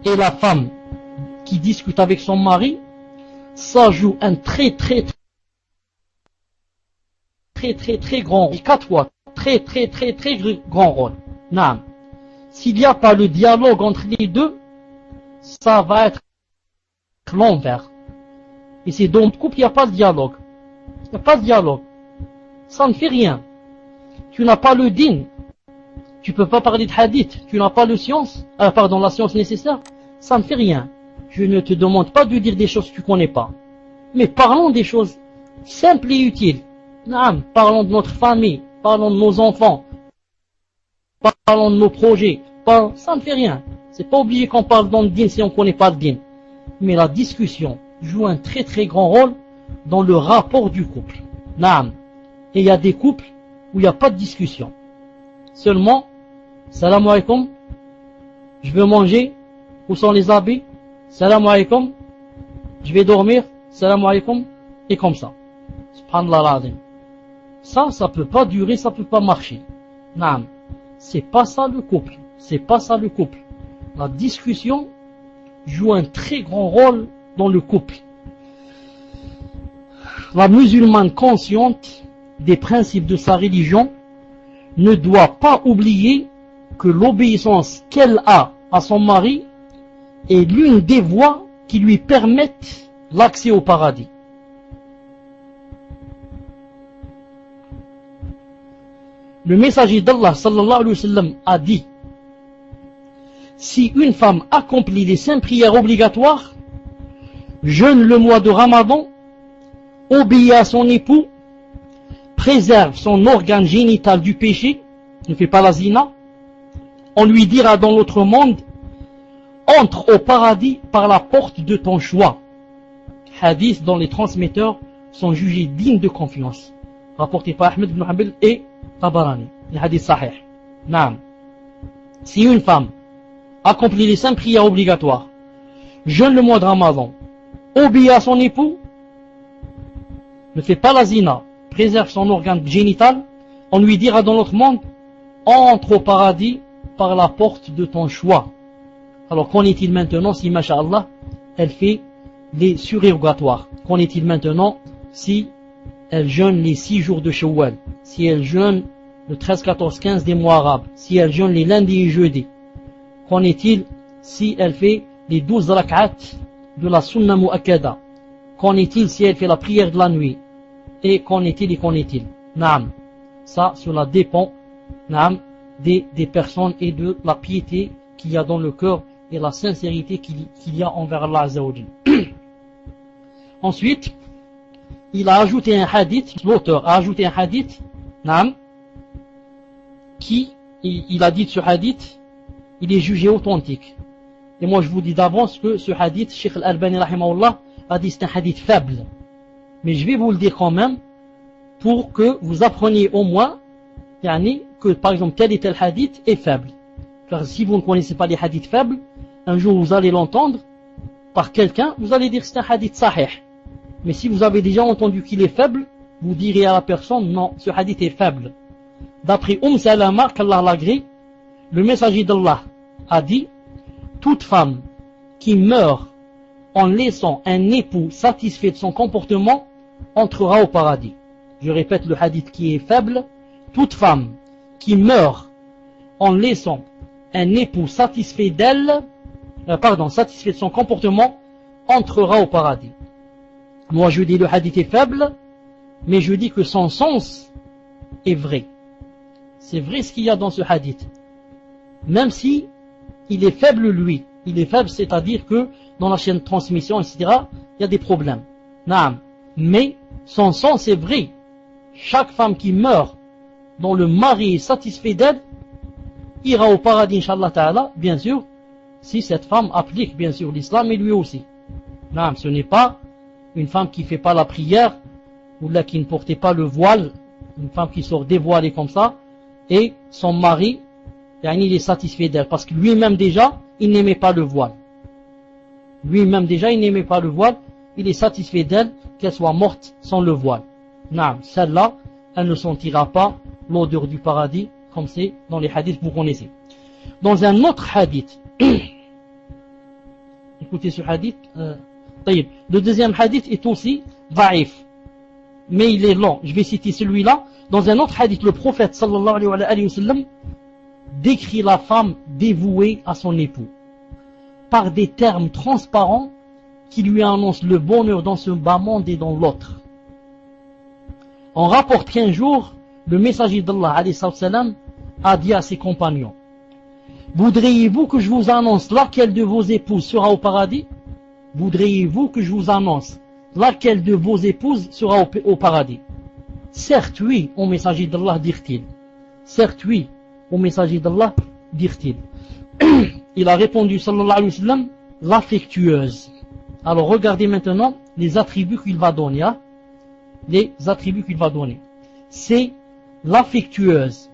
et la femme qui discute avec son mari, ça joue un très grand rôle. 4 fois, très grand rôle. Naam. S'il n'y a pas le dialogue entre les deux, ça va être l'envers. Et c'est dans le couple, il n'y a pas de dialogue. Il n'y a pas de dialogue. Ça ne fait rien. Tu n'as pas le din. Tu ne peux pas parler de hadith. Tu n'as pas la science nécessaire. Ça ne fait rien. Je ne te demande pas de dire des choses que tu ne connais pas. Mais parlons des choses simples et utiles. Naam. Parlons de notre famille. Parlons de nos enfants. Parlons de nos projets. Ça ne fait rien. C'est pas obligé qu'on parle dans le din si on ne connaît pas le din. Mais la discussion joue un très grand rôle dans le rapport du couple. Naam. Et il y a des couples où il n'y a pas de discussion. Seulement, salam alaikum, je veux manger, où sont les habits, salam alaikum, je vais dormir, salam alaikum, et comme ça. Subhanallah l'azim. Ça peut pas durer, ça peut pas marcher. Naam. C'est pas ça le couple. C'est pas ça le couple. La discussion joue un très grand rôle dans le couple. La musulmane consciente des principes de sa religion ne doit pas oublier que l'obéissance qu'elle a à son mari est l'une des voies qui lui permettent l'accès au paradis. Le messager d'Allah sallallahu alayhi wa sallam a dit: si une femme accomplit les 5 prières obligatoires, jeûne le mois de Ramadan, obéit à son époux, préserve son organe génital du péché, ne fait pas la zina, on lui dira dans l'autre monde: entre au paradis par la porte de ton choix. Hadith dont les transmetteurs sont jugés dignes de confiance, rapporté par Ahmed ibn Hanbal et Tabarani, les hadiths sahih. Naam. Si une femme accomplit les 5 prières obligatoires, jeûne le mois de Ramadan, obéit à son époux, ne fait pas la zina, préserve son organe génital, on lui dira dans l'autre monde: entre au paradis par la porte de ton choix. Alors qu'en est-il maintenant si, masha'Allah, elle fait les surérogatoires? Qu'en est-il maintenant si elle jeûne les 6 jours de Shawwal, si elle jeûne le 13, 14, 15 des mois arabes, si elle jeûne les lundis et jeudis? Qu'en est-il si elle fait les 12 rak'at de la sunna mu'akkada? Qu'en est-il si elle fait la prière de la nuit? Et qu'en est-il? Naam. Ça, cela dépend, naam, des personnes et de la piété qu'il y a dans le cœur et la sincérité qu'il y a envers Allah Azza wa Jalla. Ensuite, il a ajouté un hadith, l'auteur a ajouté un hadith, naam, qui, il a dit de ce hadith, il est jugé authentique. Et moi je vous dis d'avance que ce hadith, Cheikh Al-Albani rahimahullah a dit c'est un hadith faible. Mais je vais vous le dire quand même, pour que vous appreniez au moins, que par exemple tel et tel hadith est faible. Car si vous ne connaissez pas les hadiths faibles, un jour vous allez l'entendre par quelqu'un, vous allez dire que c'est un hadith sahih. Mais si vous avez déjà entendu qu'il est faible, vous direz à la personne: non, ce hadith est faible. D'après Salama, qu'Allah l'agrée, le messager d'Allah a dit: toute femme qui meurt en laissant un époux satisfait de son comportement entrera au paradis. Je répète le hadith qui est faible: toute femme qui meurt en laissant un époux satisfait satisfait de son comportement entrera au paradis. Moi je dis le hadith est faible, mais je dis que son sens est vrai. C'est vrai ce qu'il y a dans ce hadith. Même si il est faible lui. Il est faible, c'est-à-dire que dans la chaîne de transmission, etc., il y a des problèmes. Naam. Mais son sens est vrai. Chaque femme qui meurt dont le mari est satisfait d'elle ira au paradis, Inch'Allah Ta'ala, bien sûr, si cette femme applique bien sûr l'islam et lui aussi. Naam. Ce n'est pas une femme qui ne fait pas la prière, ou là qui ne portait pas le voile, une femme qui sort dévoilée comme ça, et son mari, il est satisfait d'elle, parce que lui-même déjà, il n'aimait pas le voile. Lui-même déjà, il n'aimait pas le voile, il est satisfait d'elle, qu'elle soit morte sans le voile. Naam, celle-là, elle ne sentira pas l'odeur du paradis, comme c'est dans les hadiths que vous connaissez. Dans un autre hadith, écouté ce hadith. Le deuxième hadith est aussi da'if, mais il est long. Je vais citer celui-là. Dans un autre hadith, le prophète sallallahu alayhi wa sallam décrit la femme dévouée à son époux par des termes transparents qui lui annoncent le bonheur dans ce bas monde et dans l'autre. On rapporte qu'un jour, le messager d'Allah alayhi salam a dit à ses compagnons: voudriez-vous que je vous annonce laquelle de vos épouses sera au paradis? Voudriez-vous que je vous annonce laquelle de vos épouses sera au paradis? Certes oui, ô messager d'Allah, dirent-ils. Certes oui, ô messager d'Allah, dirent-ils. Il a répondu sallallahu alayhi wa sallam: l'affectueuse. Alors regardez maintenant les attributs qu'il va donner. Hein? Les attributs qu'il va donner. C'est l'affectueuse,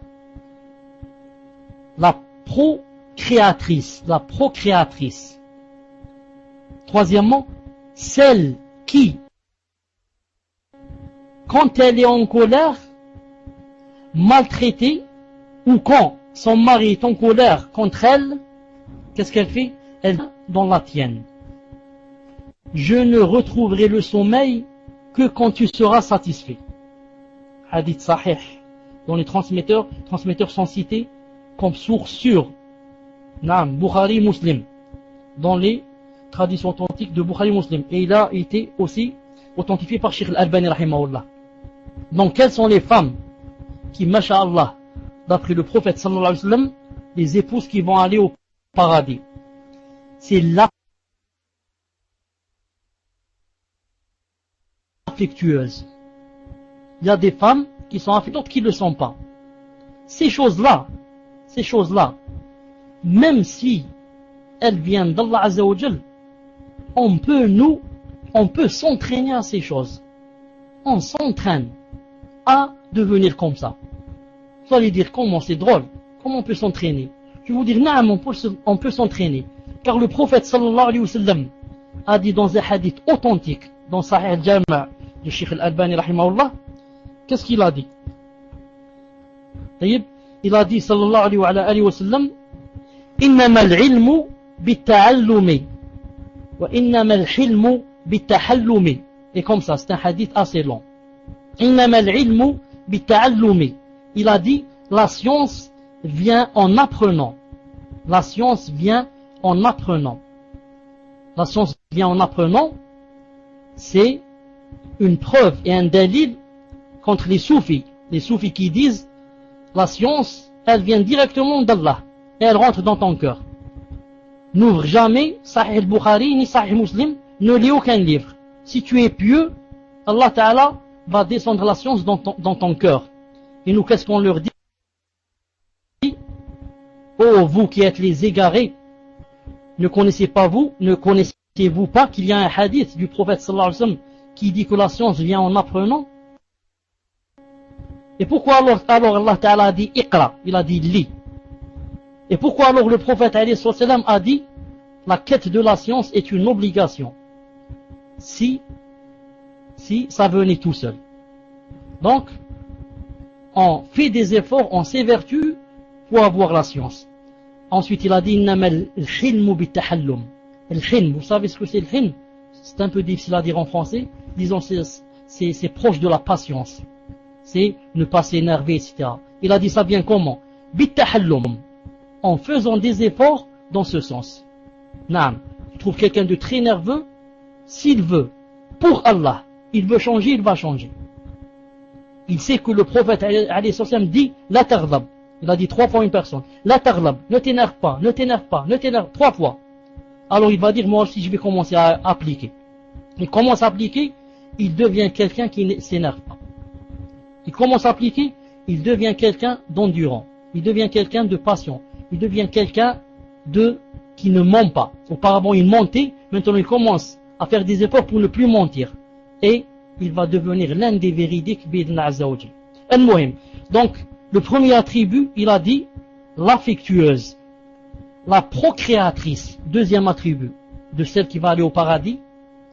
la procréatrice, Troisièmement, celle qui, quand elle est en colère, maltraitée, ou quand son mari est en colère contre elle, qu'est-ce qu'elle fait? Elle dans la tienne. Je ne retrouverai le sommeil que quand tu seras satisfait. Hadith sahih, dont les transmetteurs sont cités comme source sûre. Naam, Bukhari Muslim, dans les traditions authentiques de Bukhari Muslim. Et il a été aussi authentifié par Sheikh Al-Albani rahimahullah. Donc quelles sont les femmes qui, masha'Allah, d'après le prophète sallallahu alayhi wa sallam, les épouses qui vont aller au paradis? C'est l'affectueuse. Il y a des femmes qui sont affectueuses, d'autres qui ne le sont pas. Ces choses-là, même si elles viennent d'Allah Azza wa Jal, on peut s'entraîner à ces choses. On s'entraîne à devenir comme ça. Vous allez dire comment c'est drôle, comment on peut s'entraîner? Je vais vous dire, non, on peut s'entraîner. Car le prophète sallallahu alayhi wa sallam a dit dans un hadith authentique, dans Sahih al-Jami' de Sheikh Al-Albani rahimahullah, qu'est-ce qu'il a dit? Il a dit sallallahu alayhi wa sallam: innama al-ilmu bit-ta'allumi wa innama al-hilmu bit-tahallumi. Et comme ça, c'est un hadith assez long. Innama al-ilmu bit-ta'allumi. Il a dit, la science vient en apprenant. La science vient en apprenant. La science vient en apprenant, c'est une preuve et un dalil contre les soufis. Les soufis qui disent, la science, elle vient directement d'Allah et elle rentre dans ton cœur. N'ouvre jamais Sahih al-Bukhari ni Sahih Muslim, ne lis aucun livre. Si tu es pieux, Allah Ta'ala va descendre la science dans ton cœur. Et nous, qu'est-ce qu'on leur dit? Oh, vous qui êtes les égarés, ne connaissez-vous pas qu'il y a un hadith du prophète sallallahu alayhi wa sallam qui dit que la science vient en apprenant? Et pourquoi alors Allah Ta'ala a dit Iqra, il a dit lis? Et pourquoi alors le prophète alayhi sallam a dit la quête de la science est une obligation si ça venait tout seul? Donc, on fait des efforts, on s'évertue pour avoir la science. Ensuite, il a dit innamal hilmu bitahallum. Al-hilm, vous savez ce que c'est le hilm? C'est un peu difficile à dire en français. Disons, c'est proche de la patience. C'est ne pas s'énerver, etc. Il a dit ça bien comment? Bitahallum. En faisant des efforts dans ce sens. Naam. Tu trouves quelqu'un de très nerveux, s'il veut, pour Allah, il veut changer, il va changer. Il sait que le prophète alayhi salam dit la taghlab. Il a dit 3 fois une personne. La taghlab, ne t'énerve pas, 3 fois. Alors il va dire, moi aussi je vais commencer à appliquer. Il commence à appliquer, il devient quelqu'un qui ne s'énerve pas. Il commence à appliquer, il devient quelqu'un d'endurant. Il devient quelqu'un de patient. Il devient quelqu'un qui ne ment pas. Auparavant il mentait, maintenant il commence à faire des efforts pour ne plus mentir. Et il va devenir l'un des véridiques bidna azza wa jal. Donc, le premier attribut, il a dit l'affectueuse, la procréatrice. Deuxième attribut de celle qui va aller au paradis,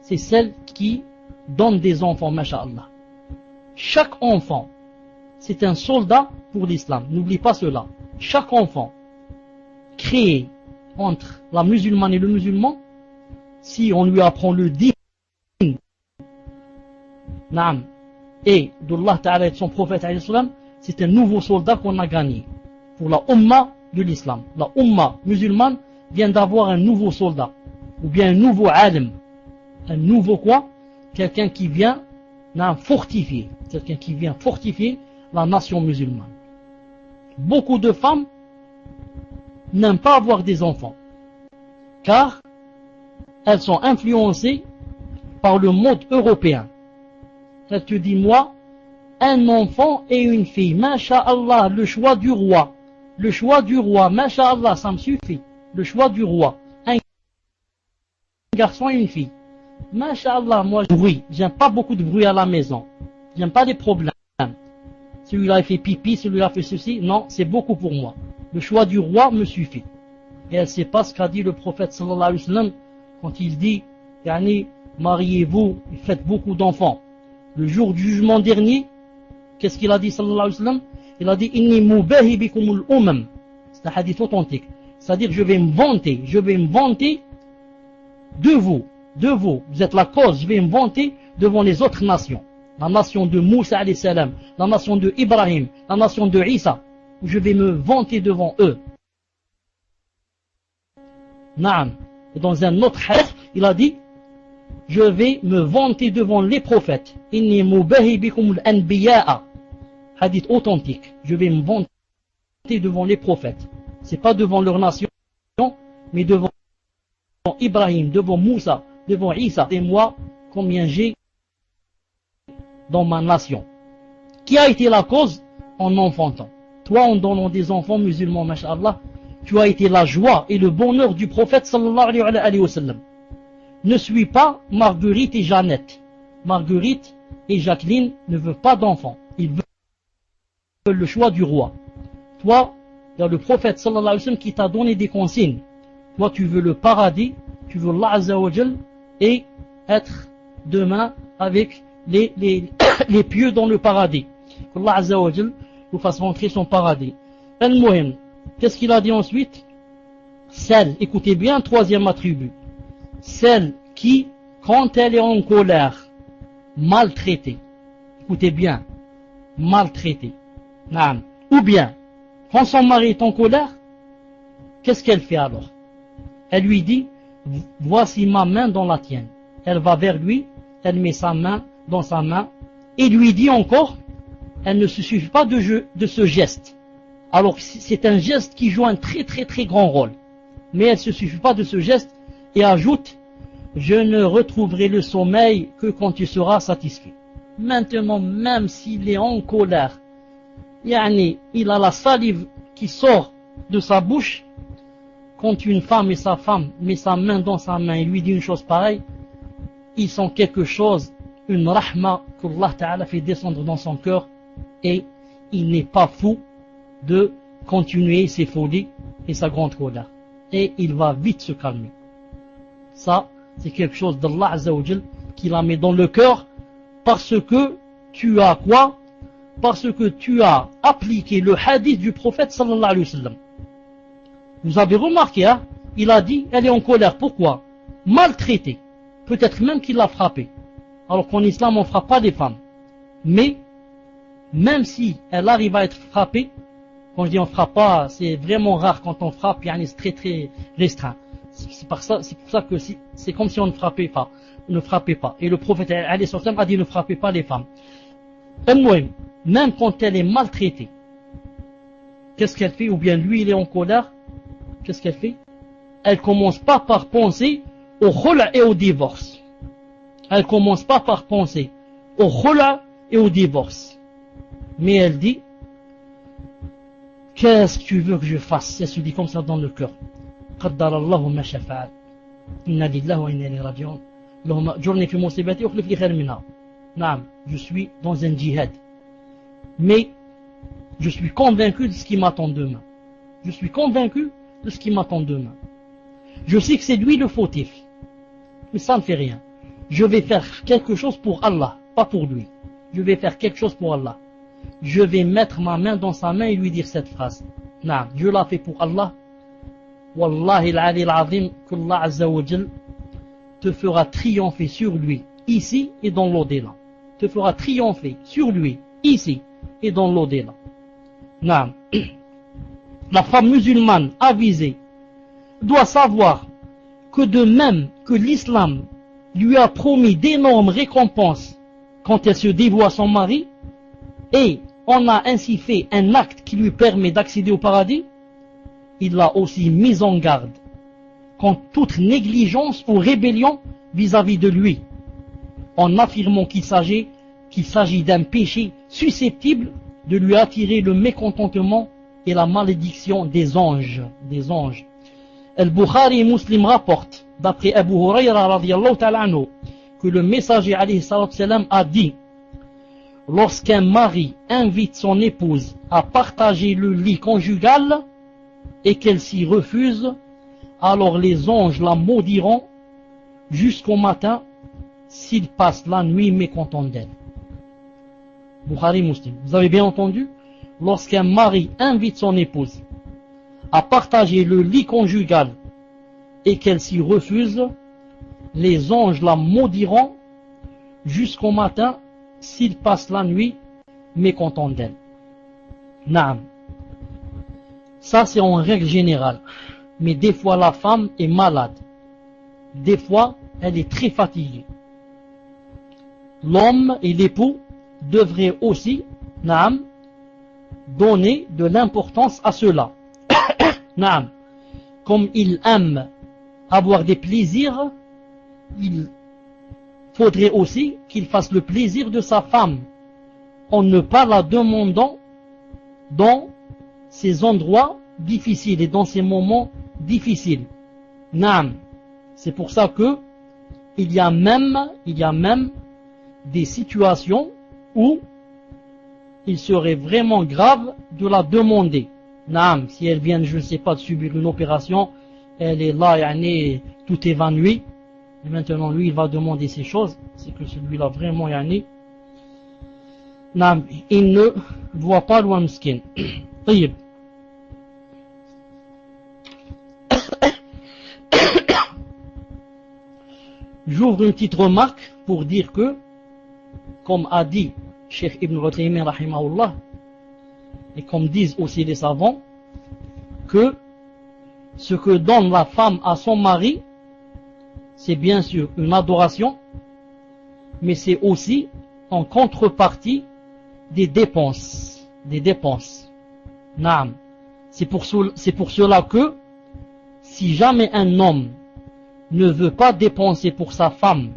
c'est celle qui donne des enfants, masha'Allah. Chaque enfant, c'est un soldat pour l'islam. N'oublie pas cela. Chaque enfant créé entre la musulmane et le musulman, si on lui apprend le din et d'Allah Ta'ala et de son prophète, c'est un nouveau soldat qu'on a gagné pour la Ummah de l'islam. La Ummah musulmane vient d'avoir un nouveau soldat, ou bien un nouveau alim. Un nouveau quoi? Quelqu'un qui vient fortifier. Quelqu'un qui vient fortifier la nation musulmane. Beaucoup de femmes n'aiment pas avoir des enfants, car elles sont influencées par le mode européen. Elle te dit, moi, un enfant et une fille, masha'Allah, le choix du roi. Le choix du roi, masha'Allah, ça me suffit. Le choix du roi. Un garçon et une fille. Masha'Allah, moi, bruit. J'aime pas beaucoup de bruit à la maison. J'aime pas des problèmes. Celui-là, il fait pipi, celui-là fait ceci. Non, c'est beaucoup pour moi. Le choix du roi me suffit. Et elle ne sait pas ce qu'a dit le prophète sallallahu alayhi wa sallam quand il dit, yani, mariez-vous et faites beaucoup d'enfants. Le jour du jugement dernier, qu'est-ce qu'il a dit sallallahu alayhi wa sallam? Il a dit, inni mubahi bikumul umam. C'est un hadith authentique. C'est-à-dire, je vais me vanter de vous. Vous êtes la cause, je vais me vanter devant les autres nations. La nation de Moussa alayhi salam, la nation de Ibrahim, la nation de Isa, où je vais me vanter devant eux. Naam. Et dans un autre hadith, il a dit, je vais me vanter devant les prophètes. Inni mubahi bikumul anbiya'a. Hadith authentique. Je vais me vanter devant les prophètes. C'est pas devant leur nation, mais devant Ibrahim, devant Moussa, devant Isa. Et moi, combien j'ai dans ma nation. Qui a été la cause? En enfantant. Toi, en donnant des enfants musulmans, masha'Allah, tu as été la joie et le bonheur du prophète sallallahu alayhi wa sallam. Ne suis pas Marguerite et Jeannette. Marguerite et Jacqueline ne veulent pas d'enfants. Ils veulent le choix du roi. Toi, il y a le prophète sallallahu alayhi wa sallam qui t'a donné des consignes. Toi, tu veux le paradis, tu veux Allah Azza wa Jal et être demain avec les pieux dans le paradis. Qu'Allah Azza wa Jal nous fasse rentrer son paradis. Al-Muhim, qu'est-ce qu'il a dit ensuite? Celle, écoutez bien, troisième attribut. Celle qui, quand elle est en colère, maltraitée. Écoutez bien, maltraitée. Ou bien, quand son mari est en colère, qu'est-ce qu'elle fait alors? Elle lui dit, voici ma main dans la tienne. Elle va vers lui, elle met sa main dans sa main, et lui dit encore, elle ne se suffit pas de ce geste. Alors c'est un geste qui joue un très très très grand rôle. Mais elle ne se suffit pas de ce geste et ajoute, je ne retrouverai le sommeil que quand tu seras satisfait. Maintenant, même s'il est en colère, yani, il a la salive qui sort de sa bouche, quand une femme et sa femme met sa main dans sa main et lui dit une chose pareille, ils sont quelque chose, une rahma qu'Allah Ta'ala fait descendre dans son cœur, et il n'est pas fou de continuer ses folies et sa grande colère. Et il va vite se calmer. Ça, c'est quelque chose d'Allah Azza wa Jal qui la met dans le cœur parce que tu as quoi? Parce que tu as appliqué le hadith du prophète sallallahu alayhi wa sallam. Vous avez remarqué, hein? Il a dit, elle est en colère. Pourquoi? Maltraitée. Peut-être même qu'il l'a frappée. Alors qu'en islam, on ne frappe pas les femmes. Mais, même si elle arrive à être frappée, quand je dis on ne frappe pas, c'est vraiment rare quand on frappe, c'est très très restreint. C'est pour ça que c'est comme si on ne frappait pas. Et le prophète alayhi salam a dit ne frappez pas les femmes. Même quand elle est maltraitée, qu'est-ce qu'elle fait? Ou bien lui il est en colère, qu'est-ce qu'elle fait? Elle commence pas par penser au khula et au divorce. Elle commence pas par penser au khula et au divorce. Mais elle dit, qu'est-ce que tu veux que je fasse? Elle se dit comme ça dans le cœur. Qaddarallahu ma shafa'al. Inna lillahi wa inna ilayhi raji'un. Allahumma ajurni fi musibati wa akhlif li khayran minha. Naam, je suis dans un djihad. Mais je suis convaincu de ce qui m'attend demain. Je suis convaincu de ce qui m'attend demain. Je sais que c'est lui le fautif. Mais ça ne fait rien. Je vais faire quelque chose pour Allah, pas pour lui. Je vais faire quelque chose pour Allah. Je vais mettre ma main dans sa main et lui dire cette phrase. Non, Dieu l'a fait pour Allah. Wallahi al-Ali al-Azim, qu'Allah Azza wa Jal te fera triompher sur lui, ici et dans l'au-delà. Te fera triompher sur lui, ici et dans l'au-delà. Non. La femme musulmane avisée doit savoir que de même que l'islam lui a promis d'énormes récompenses quand elle se dévoue à son mari, et on a ainsi fait un acte qui lui permet d'accéder au paradis, il l'a aussi mis en garde contre toute négligence ou rébellion vis-à-vis de lui, en affirmant qu'il s'agit d'un péché susceptible de lui attirer le mécontentement et la malédiction des anges. Al-Bukhari et Muslim rapportent, d'après Abu Hurayra radiyallahu ta'ala anhu, que le messager alayhi salatu salam a dit: lorsqu'un mari invite son épouse à partager le lit conjugal et qu'elle s'y refuse, alors les anges la maudiront jusqu'au matin s'il passe la nuit mécontent d'elle. Bukhari Muslim. Vous avez bien entendu? Lorsqu'un mari invite son épouse à partager le lit conjugal et qu'elle s'y refuse, les anges la maudiront jusqu'au matin s'il passe la nuit mécontent d'elle. Naam. Ça c'est en règle générale. Mais des fois la femme est malade. Des fois elle est très fatiguée. L'homme et l'époux devraient aussi, naam, donner de l'importance à cela. Naam. Comme il aime avoir des plaisirs, il faudrait aussi qu'il fasse le plaisir de sa femme en ne pas la demandant dans ces endroits difficiles et dans ces moments difficiles. Naam. C'est pour ça que il y a même des situations où il serait vraiment grave de la demander. Naam, si elle vient, je ne sais pas, de subir une opération, elle est là, yani, tout évanouie, et maintenant lui il va demander ces choses, c'est que celui-là vraiment, yani, naam, il ne voit pas loin miskin. طيب. J'ouvre une petite remarque pour dire que, comme a dit Cheikh Ibn Uthaymin rahimahullah, et comme disent aussi les savants, que ce que donne la femme à son mari, c'est bien sûr une adoration, mais c'est aussi en contrepartie des dépenses. Naam. C'est pour cela que, si jamais un homme ne veut pas dépenser pour sa femme,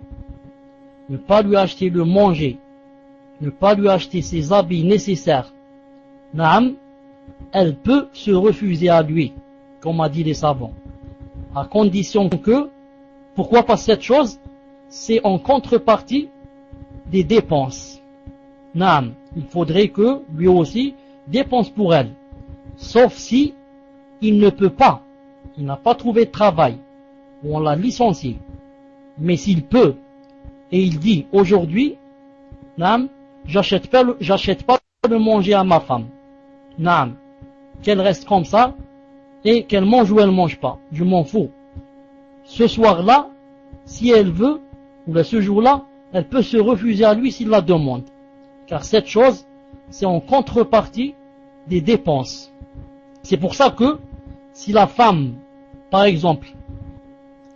ne pas lui acheter le manger, ne pas lui acheter ses habits nécessaires, naam, elle peut se refuser à lui, comme a dit les savants, à condition que, pourquoi pas cette chose, c'est en contrepartie des dépenses. Naam, il faudrait que lui aussi dépense pour elle, sauf si il ne peut pas, il n'a pas trouvé de travail, ou on l'a licencié. Mais s'il peut, et il dit aujourd'hui, naam, j'achète pas le manger à ma femme, naam, qu'elle reste comme ça, et qu'elle mange ou elle mange pas, je m'en fous. Ce soir-là, si elle veut, ou ce jour-là, elle peut se refuser à lui s'il la demande. Car cette chose, c'est en contrepartie des dépenses. C'est pour ça que, si la femme, par exemple,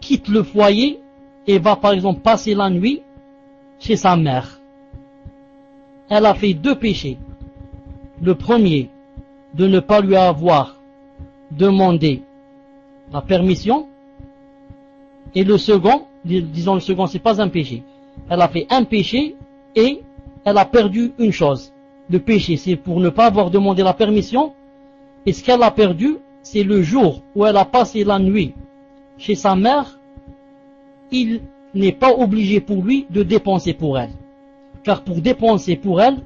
quitte le foyer et va par exemple passer la nuit chez sa mère, elle a fait 2 péchés. Le premier, de ne pas lui avoir demandé la permission, et le second, disons le second, c'est pas un péché. Elle a fait un péché et elle a perdu une chose. Le péché, c'est pour ne pas avoir demandé la permission, et ce qu'elle a perdu, c'est le jour où elle a passé la nuit chez sa mère, il n'est pas obligé pour lui de dépenser pour elle. Car pour dépenser pour elle,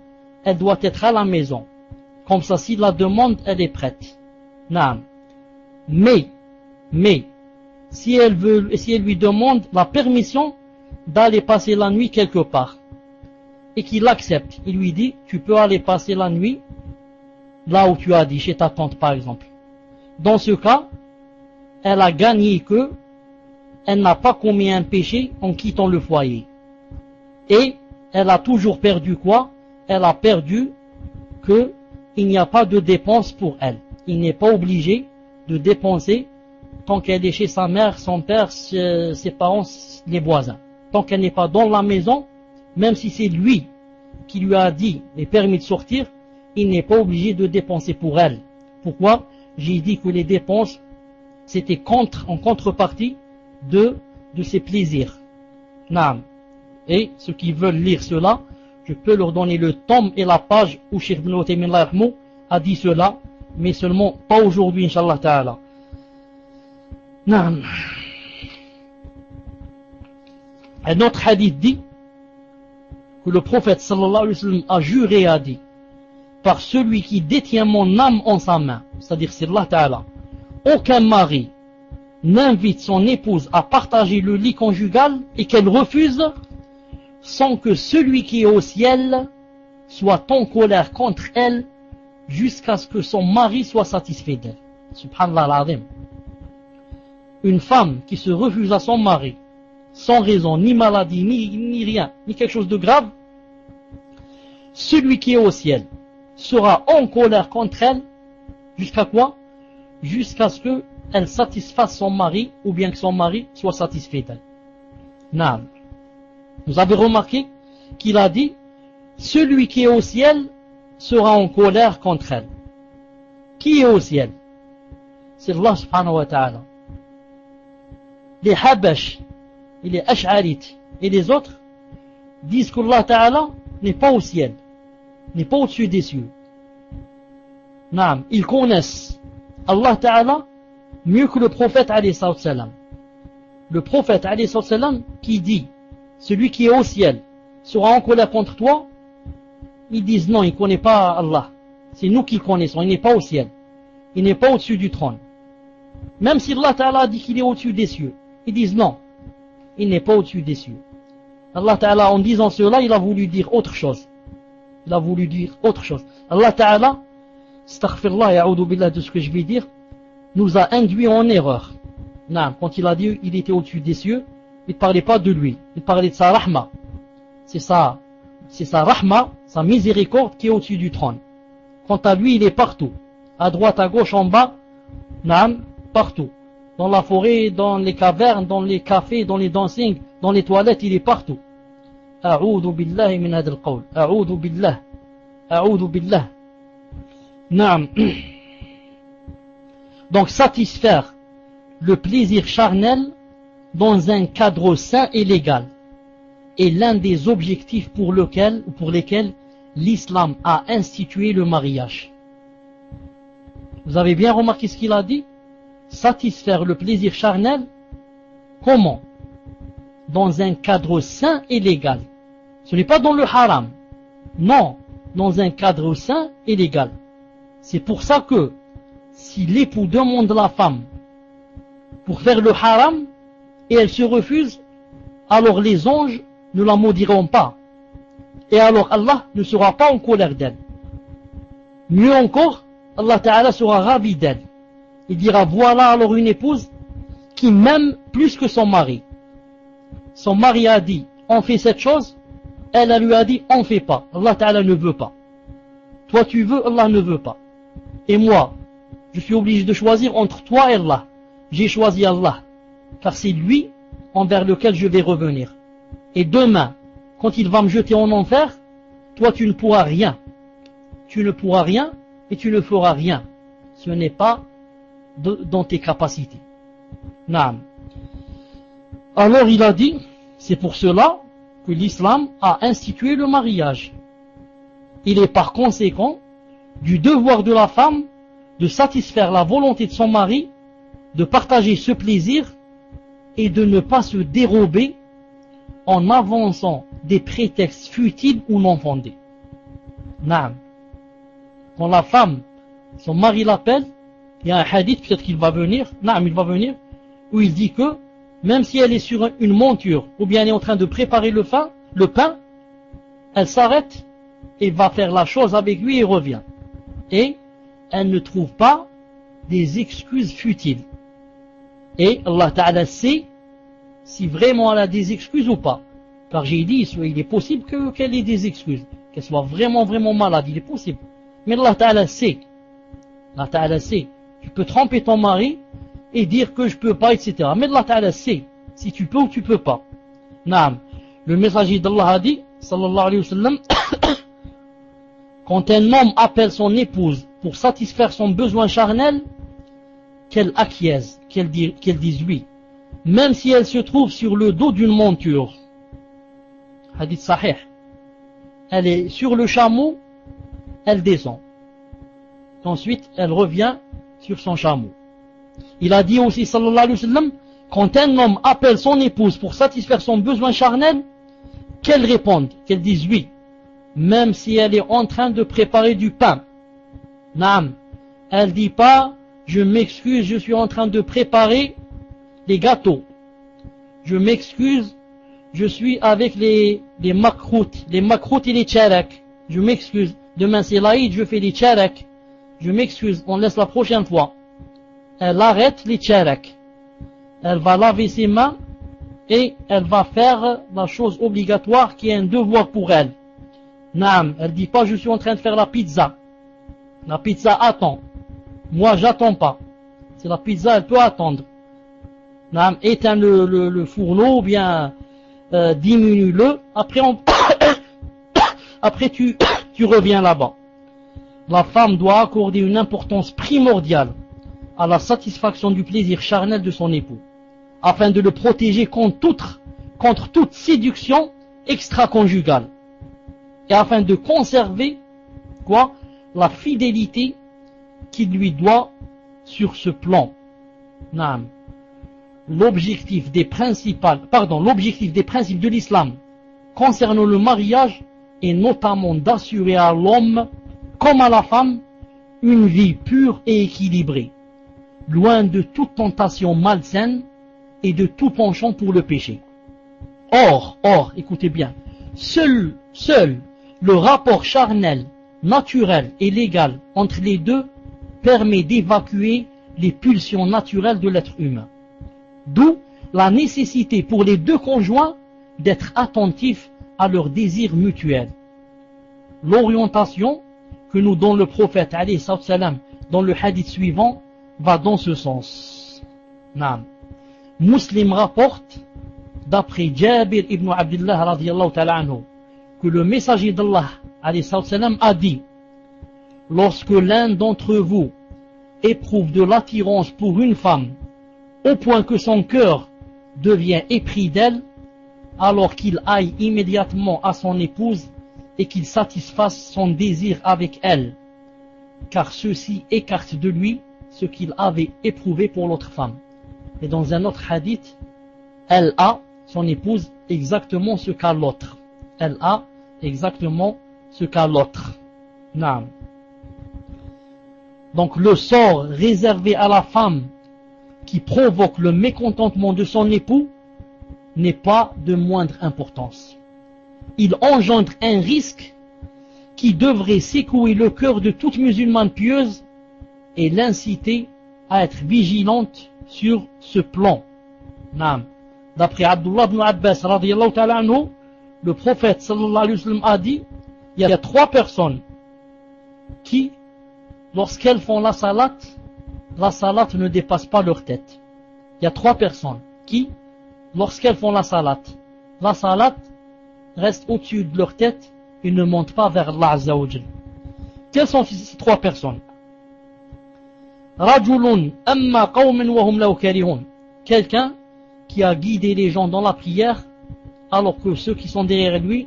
elle doit être à la maison. Comme ça, s'il la demande, elle est prête. Naam. Mais, si elle lui demande la permission d'aller passer la nuit quelque part, et qu'il accepte, il lui dit, tu peux aller passer la nuit là où tu as dit, chez ta tante par exemple. Dans ce cas, elle a gagné que elle n'a pas commis un péché en quittant le foyer. Et elle a toujours perdu quoi? Elle a perdu qu'il n'y a pas de dépense pour elle. Il n'est pas obligé de dépenser tant qu'elle est chez sa mère, son père, ses parents, les voisins. Tant qu'elle n'est pas dans la maison, même si c'est lui qui lui a dit et permis de sortir, il n'est pas obligé de dépenser pour elle. Pourquoi? J'ai dit que les dépenses, c'était en contrepartie de ses plaisirs. Naam. Et ceux qui veulent lire cela, je peux leur donner le tome et la page où Cheikh Ibn Uthaymin a dit cela, mais seulement pas aujourd'hui, Inch'Allah Ta'ala. Naam. Un autre hadith dit que le prophète sallallahu alayhi wa sallam a juré et a dit: par celui qui détient mon âme en sa main, c'est-à-dire c'est Allah Ta'ala, aucun mari n'invite son épouse à partager le lit conjugal et qu'elle refuse sans que celui qui est au ciel soit en colère contre elle jusqu'à ce que son mari soit satisfait d'elle. Subhanallah al-Azim. Une femme qui se refuse à son mari sans raison, ni maladie, ni rien, ni quelque chose de grave, celui qui est au ciel sera en colère contre elle jusqu'à quoi? Jusqu'à ce qu'elle satisfasse son mari ou bien que son mari soit satisfait d'elle. Naam. Vous avez remarqué qu'il a dit celui qui est au ciel sera en colère contre elle. Qui est au ciel? C'est Allah subhanahu wa ta'ala. Les Habash et les Ash'arites et les autres disent qu'Allah ta'ala n'est pas au ciel, n'est pas au-dessus des cieux. Naam, ils connaissent Allah ta'ala mieux que le prophète alayhi salam. Le prophète alayhi salam qui dit celui qui est au ciel sera en colère contre toi, ils disent non, il ne connaît pas Allah. C'est nous qui le connaissons, il n'est pas au ciel. Il n'est pas au-dessus du trône. Même si Allah Ta'ala dit qu'il est au-dessus des cieux, ils disent non, il n'est pas au-dessus des cieux. Allah Ta'ala, en disant cela, il a voulu dire autre chose. Il a voulu dire autre chose. Allah Ta'ala, astaghfirullah et a'udhu billah de ce que je vais dire, nous a induit en erreur. Non, quand il a dit il était au-dessus des cieux, il ne parlait pas de lui, il parlait de sa rahma. C'est sa rahma, sa miséricorde qui est au-dessus du trône. Quant à lui, il est partout. À droite, à gauche, en bas, naam, partout. Dans la forêt, dans les cavernes, dans les cafés, dans les dancing, dans les toilettes, il est partout. A'udhu billahi min hadal qawl. A'udhu billah. A'udhu billah. Naam. Donc satisfaire le plaisir charnel dans un cadre sain et légal est l'un des objectifs pour lesquels l'islam a institué le mariage. Vous avez bien remarqué ce qu'il a dit? Satisfaire le plaisir charnel, comment? Dans un cadre sain et légal. Ce n'est pas dans le haram. Non, dans un cadre sain et légal. C'est pour ça que si l'époux demande la femme pour faire le haram et elle se refuse, alors les anges ne la maudiront pas. Et alors Allah ne sera pas en colère d'elle. Mieux encore, Allah Ta'ala sera ravi d'elle. Il dira voilà alors une épouse qui m'aime plus que son mari. Son mari a dit on fait cette chose, elle lui a dit on fait pas. Allah Ta'ala ne veut pas. Toi tu veux, Allah ne veut pas. Et moi, je suis obligé de choisir entre toi et Allah. J'ai choisi Allah, car c'est lui envers lequel je vais revenir. Et demain, quand il va me jeter en enfer, toi tu ne pourras rien. Tu ne pourras rien et tu ne feras rien. Ce n'est pas dans tes capacités. Naam. Alors il a dit, c'est pour cela que l'islam a institué le mariage. Il est par conséquent du devoir de la femme de satisfaire la volonté de son mari, de partager ce plaisir et de ne pas se dérober en avançant des prétextes futiles ou non fondés. Naam. Quand la femme, son mari l'appelle, il y a un hadith, peut-être qu'il va venir, naam, il va venir, où il dit que même si elle est sur une monture ou bien elle est en train de préparer le pain, elle s'arrête et va faire la chose avec lui et revient. Et elle ne trouve pas des excuses futiles. Et Allah Ta'ala sait si vraiment elle a des excuses ou pas. Car j'ai dit, il est possible qu'elle ait des excuses, qu'elle soit vraiment malade, il est possible. Mais Allah Ta'ala sait. Allah Ta'ala sait. Tu peux tromper ton mari et dire que je peux pas, etc. Mais Allah Ta'ala sait si tu peux ou tu peux pas. Naam. Le messager d'Allah a dit, sallallahu alayhi wa sallam, quand un homme appelle son épouse pour satisfaire son besoin charnel, qu'elle acquiesce, qu'elle dise oui, même si elle se trouve sur le dos d'une monture. Hadith sahih. Elle est sur le chameau, elle descend. Ensuite, elle revient sur son chameau. Il a dit aussi, sallallahu alayhi wa sallam, quand un homme appelle son épouse pour satisfaire son besoin charnel, qu'elle réponde, qu'elle dise oui, même si elle est en train de préparer du pain. Naam. Elle dit pas, je m'excuse, je suis en train de préparer les gâteaux. Je m'excuse, je suis avec les makroutes et les tcharak. Je m'excuse, demain c'est l'Aïd, je fais les tcharak. Je m'excuse, on laisse la prochaine fois. Elle arrête les tcharak. Elle va laver ses mains et elle va faire la chose obligatoire qui est un devoir pour elle. Naam, elle dit pas je suis en train de faire la pizza. La pizza attend. Moi j'attends pas. C'est la pizza, elle peut attendre. Naam, éteins le fourneau ou bien diminue-le. Après après tu reviens là-bas. La femme doit accorder une importance primordiale à la satisfaction du plaisir charnel de son époux, afin de le protéger contre toute séduction extra-conjugale, et afin de conserver la fidélité qu'il lui doit sur ce plan. Naam. L'objectif des principes de l'islam concernant le mariage est notamment d'assurer à l'homme comme à la femme une vie pure et équilibrée, loin de toute tentation malsaine et de tout penchant pour le péché. Or, écoutez bien, seul le rapport charnel, naturel et légal entre les deux permet d'évacuer les pulsions naturelles de l'être humain. D'où la nécessité pour les deux conjoints d'être attentifs à leurs désirs mutuels. L'orientation que nous donne le prophète alayhi salam dans le hadith suivant va dans ce sens. Naam. Muslim rapporte, d'après Jabir ibn Abdullah radiyallahu ta'ala anhu, que le messager d'Allah alayhi salam a dit: lorsque l'un d'entre vous éprouve de l'attirance pour une femme au point que son cœur devient épris d'elle, alors qu'il aille immédiatement à son épouse et qu'il satisfasse son désir avec elle, car ceci écarte de lui ce qu'il avait éprouvé pour l'autre femme. Et dans un autre hadith, elle a, son épouse, exactement ce qu'a l'autre. Elle a exactement ce qu'a l'autre. Naam. Donc le sort réservé à la femme qui provoque le mécontentement de son époux n'est pas de moindre importance. Il engendre un risque qui devrait secouer le cœur de toute musulmane pieuse et l'inciter à être vigilante sur ce plan. Naam. D'après Abdullah ibn Abbas radiyallahu ta'ala anhu, le prophète sallallahu alayhi wa sallam a dit: il y a 3 personnes qui, lorsqu'elles font la salat ne dépasse pas leur tête. Il y a 3 personnes qui, lorsqu'elles font la salat reste au-dessus de leur tête et ne monte pas vers Allah Azza wa Jal. Quelles sont ces 3 personnes? Rajulun amma qawmin wa hum lahu karihun. Quelqu'un qui a guidé les gens dans la prière alors que ceux qui sont derrière lui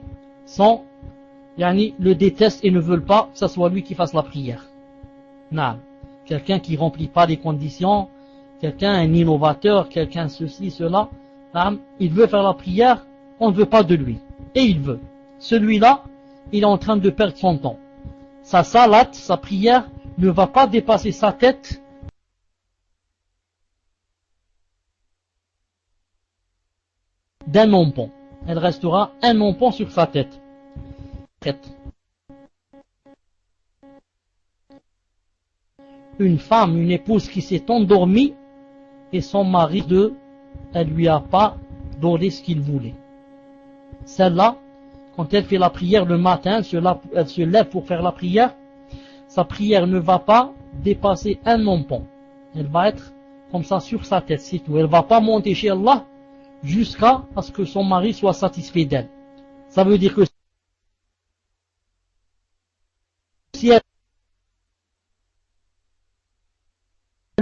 le détestent et ne veulent pas que ce soit lui qui fasse la prière. Non. Quelqu'un qui remplit pas les conditions, quelqu'un un innovateur, quelqu'un ceci, cela, il veut faire la prière, on ne veut pas de lui. Et il veut. Celui-là, il est en train de perdre son temps. Sa salat, sa prière, ne va pas dépasser sa tête d'un ompon. Elle restera un ompon sur sa tête. Une femme, une épouse qui s'est endormie et son mari elle lui a pas d'order ce qu'il voulait. Celle-là, quand elle fait la prière le matin, elle se lève pour faire la prière, sa prière ne va pas dépasser un mompon. Elle va être comme ça sur sa tête, c'est tout. Elle ne va pas monter chez Allah jusqu'à ce que son mari soit satisfait d'elle. Ça veut dire que si elle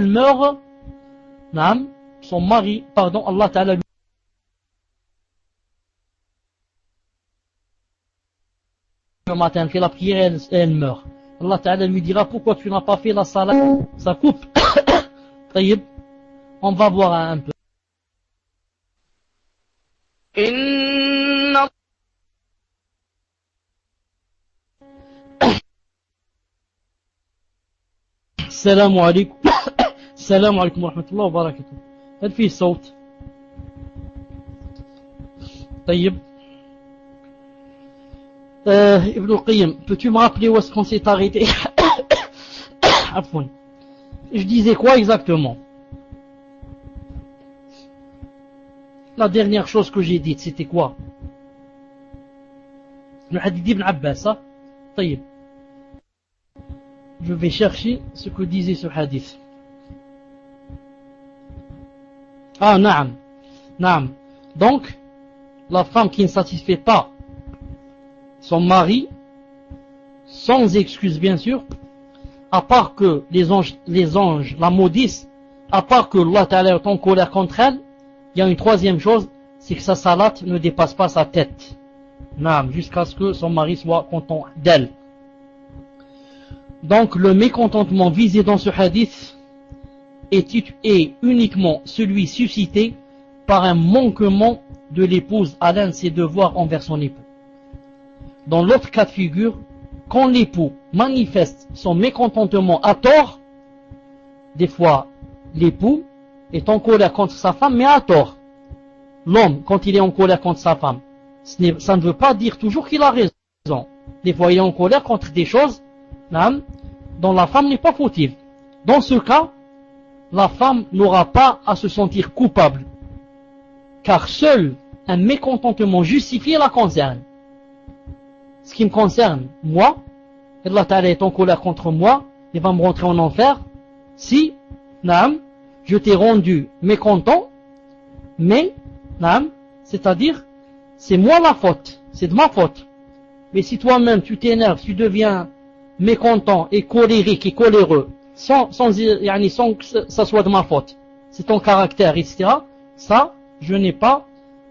meurt, son mari, Allah Ta'ala le matin, elle fait la prière et elle meurt. Allah Ta'ala lui dira pourquoi tu n'as pas fait la salat. Ça coupe. On va voir un peu. Salam alaikum. Salam alaikum wa rahmatullahi wa barakatuh. هل في صوت؟ طيب. Ibn al-Qayyim, peux-tu me rappeler où est-ce qu'on s'est arrêté? Je disais quoi exactement? La dernière chose que j'ai dite, c'était quoi? Le hadith d'Ibn Abbas, hein? طيب. Je vais chercher ce que disait ce hadith. Ah, naam. Naam. Donc, la femme qui ne satisfait pas son mari, sans excuse bien sûr, à part que les anges la maudissent, à part que Allah Ta'ala est en colère contre elle, il y a une troisième chose, c'est que sa salat ne dépasse pas sa tête. Naam, jusqu'à ce que son mari soit content d'elle. Donc le mécontentement visé dans ce hadith est uniquement celui suscité par un manquement de l'épouse à l'un de ses devoirs envers son époux. Dans l'autre cas de figure, quand l'époux manifeste son mécontentement à tort, des fois l'époux est en colère contre sa femme, mais à tort. L'homme, quand il est en colère contre sa femme, ça ne veut pas dire toujours qu'il a raison. Des fois il est en colère contre des choses dont la femme n'est pas fautive. Dans ce cas, la femme n'aura pas à se sentir coupable, car seul un mécontentement justifié la concerne. Ce qui me concerne, moi, Allah Ta'ala est en colère contre moi, il va me rentrer en enfer, si, je t'ai rendu mécontent, mais, c'est-à-dire, c'est moi la faute, c'est de ma faute. Mais si toi-même tu t'énerves, tu deviens mécontent et colérique et coléreux, sans que ça soit de ma faute, c'est ton caractère, etc., ça, je n'ai pas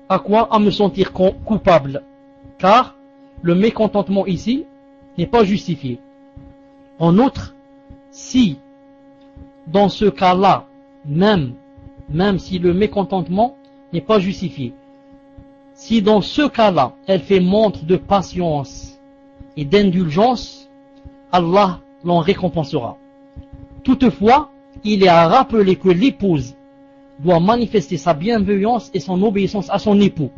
à me sentir coupable, car le mécontentement ici n'est pas justifié. En outre, si dans ce cas-là, même si le mécontentement n'est pas justifié, si dans ce cas-là, elle fait montre de patience et d'indulgence, Allah l'en récompensera. Toutefois, il est à rappeler que l'épouse doit manifester sa bienveillance et son obéissance à son époux,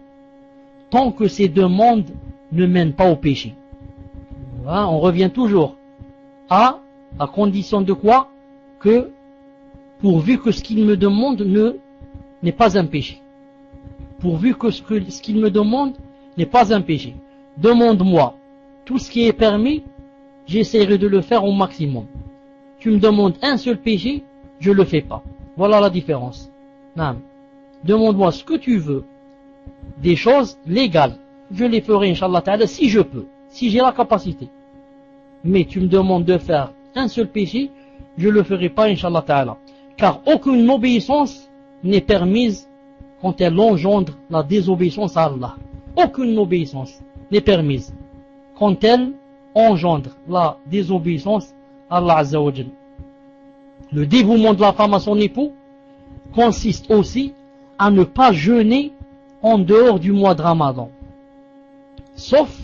tant que ces demandes ne mènent pas au péché. On revient toujours à la condition de quoi? Que pourvu que ce qu'il me demande n'est pas un péché. Pourvu que ce qu'il me demande n'est pas un péché. Demande-moi tout ce qui est permis, j'essaierai de le faire au maximum. Tu me demandes un seul péché, je ne le fais pas. Voilà la différence. Demande-moi ce que tu veux, des choses légales, je les ferai, Inch'Allah Ta'ala, si je peux, si j'ai la capacité. Mais tu me demandes de faire un seul péché, je ne le ferai pas, Inch'Allah Ta'ala. Car aucune obéissance n'est permise quand elle engendre la désobéissance à Allah. Aucune obéissance n'est permise quand elle engendre la désobéissance à Allah Azza wa Jal. Le dévouement de la femme à son époux consiste aussi à ne pas jeûner en dehors du mois de Ramadan, sauf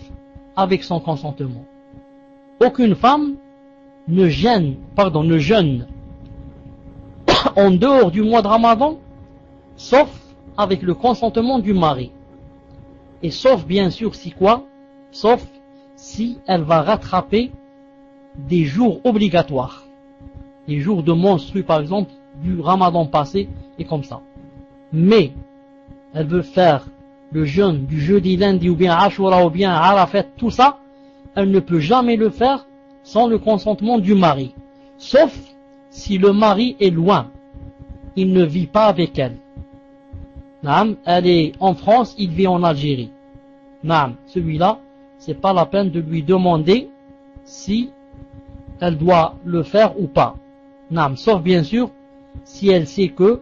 avec son consentement. Aucune femme ne jeûne en dehors du mois de Ramadan, sauf avec le consentement du mari. Et sauf bien sûr si quoi? Sauf si elle va rattraper des jours obligatoires. Les jours de menstru par exemple du Ramadan passé et comme ça. Mais elle veut faire le jeûne du jeudi, lundi, ou bien Ashura, ou bien Arafat, tout ça, elle ne peut jamais le faire sans le consentement du mari. Sauf si le mari est loin, il ne vit pas avec elle. Naam, elle est en France, il vit en Algérie. Naam, celui-là, c'est pas la peine de lui demander si elle doit le faire ou pas. Naam, sauf bien sûr si elle sait que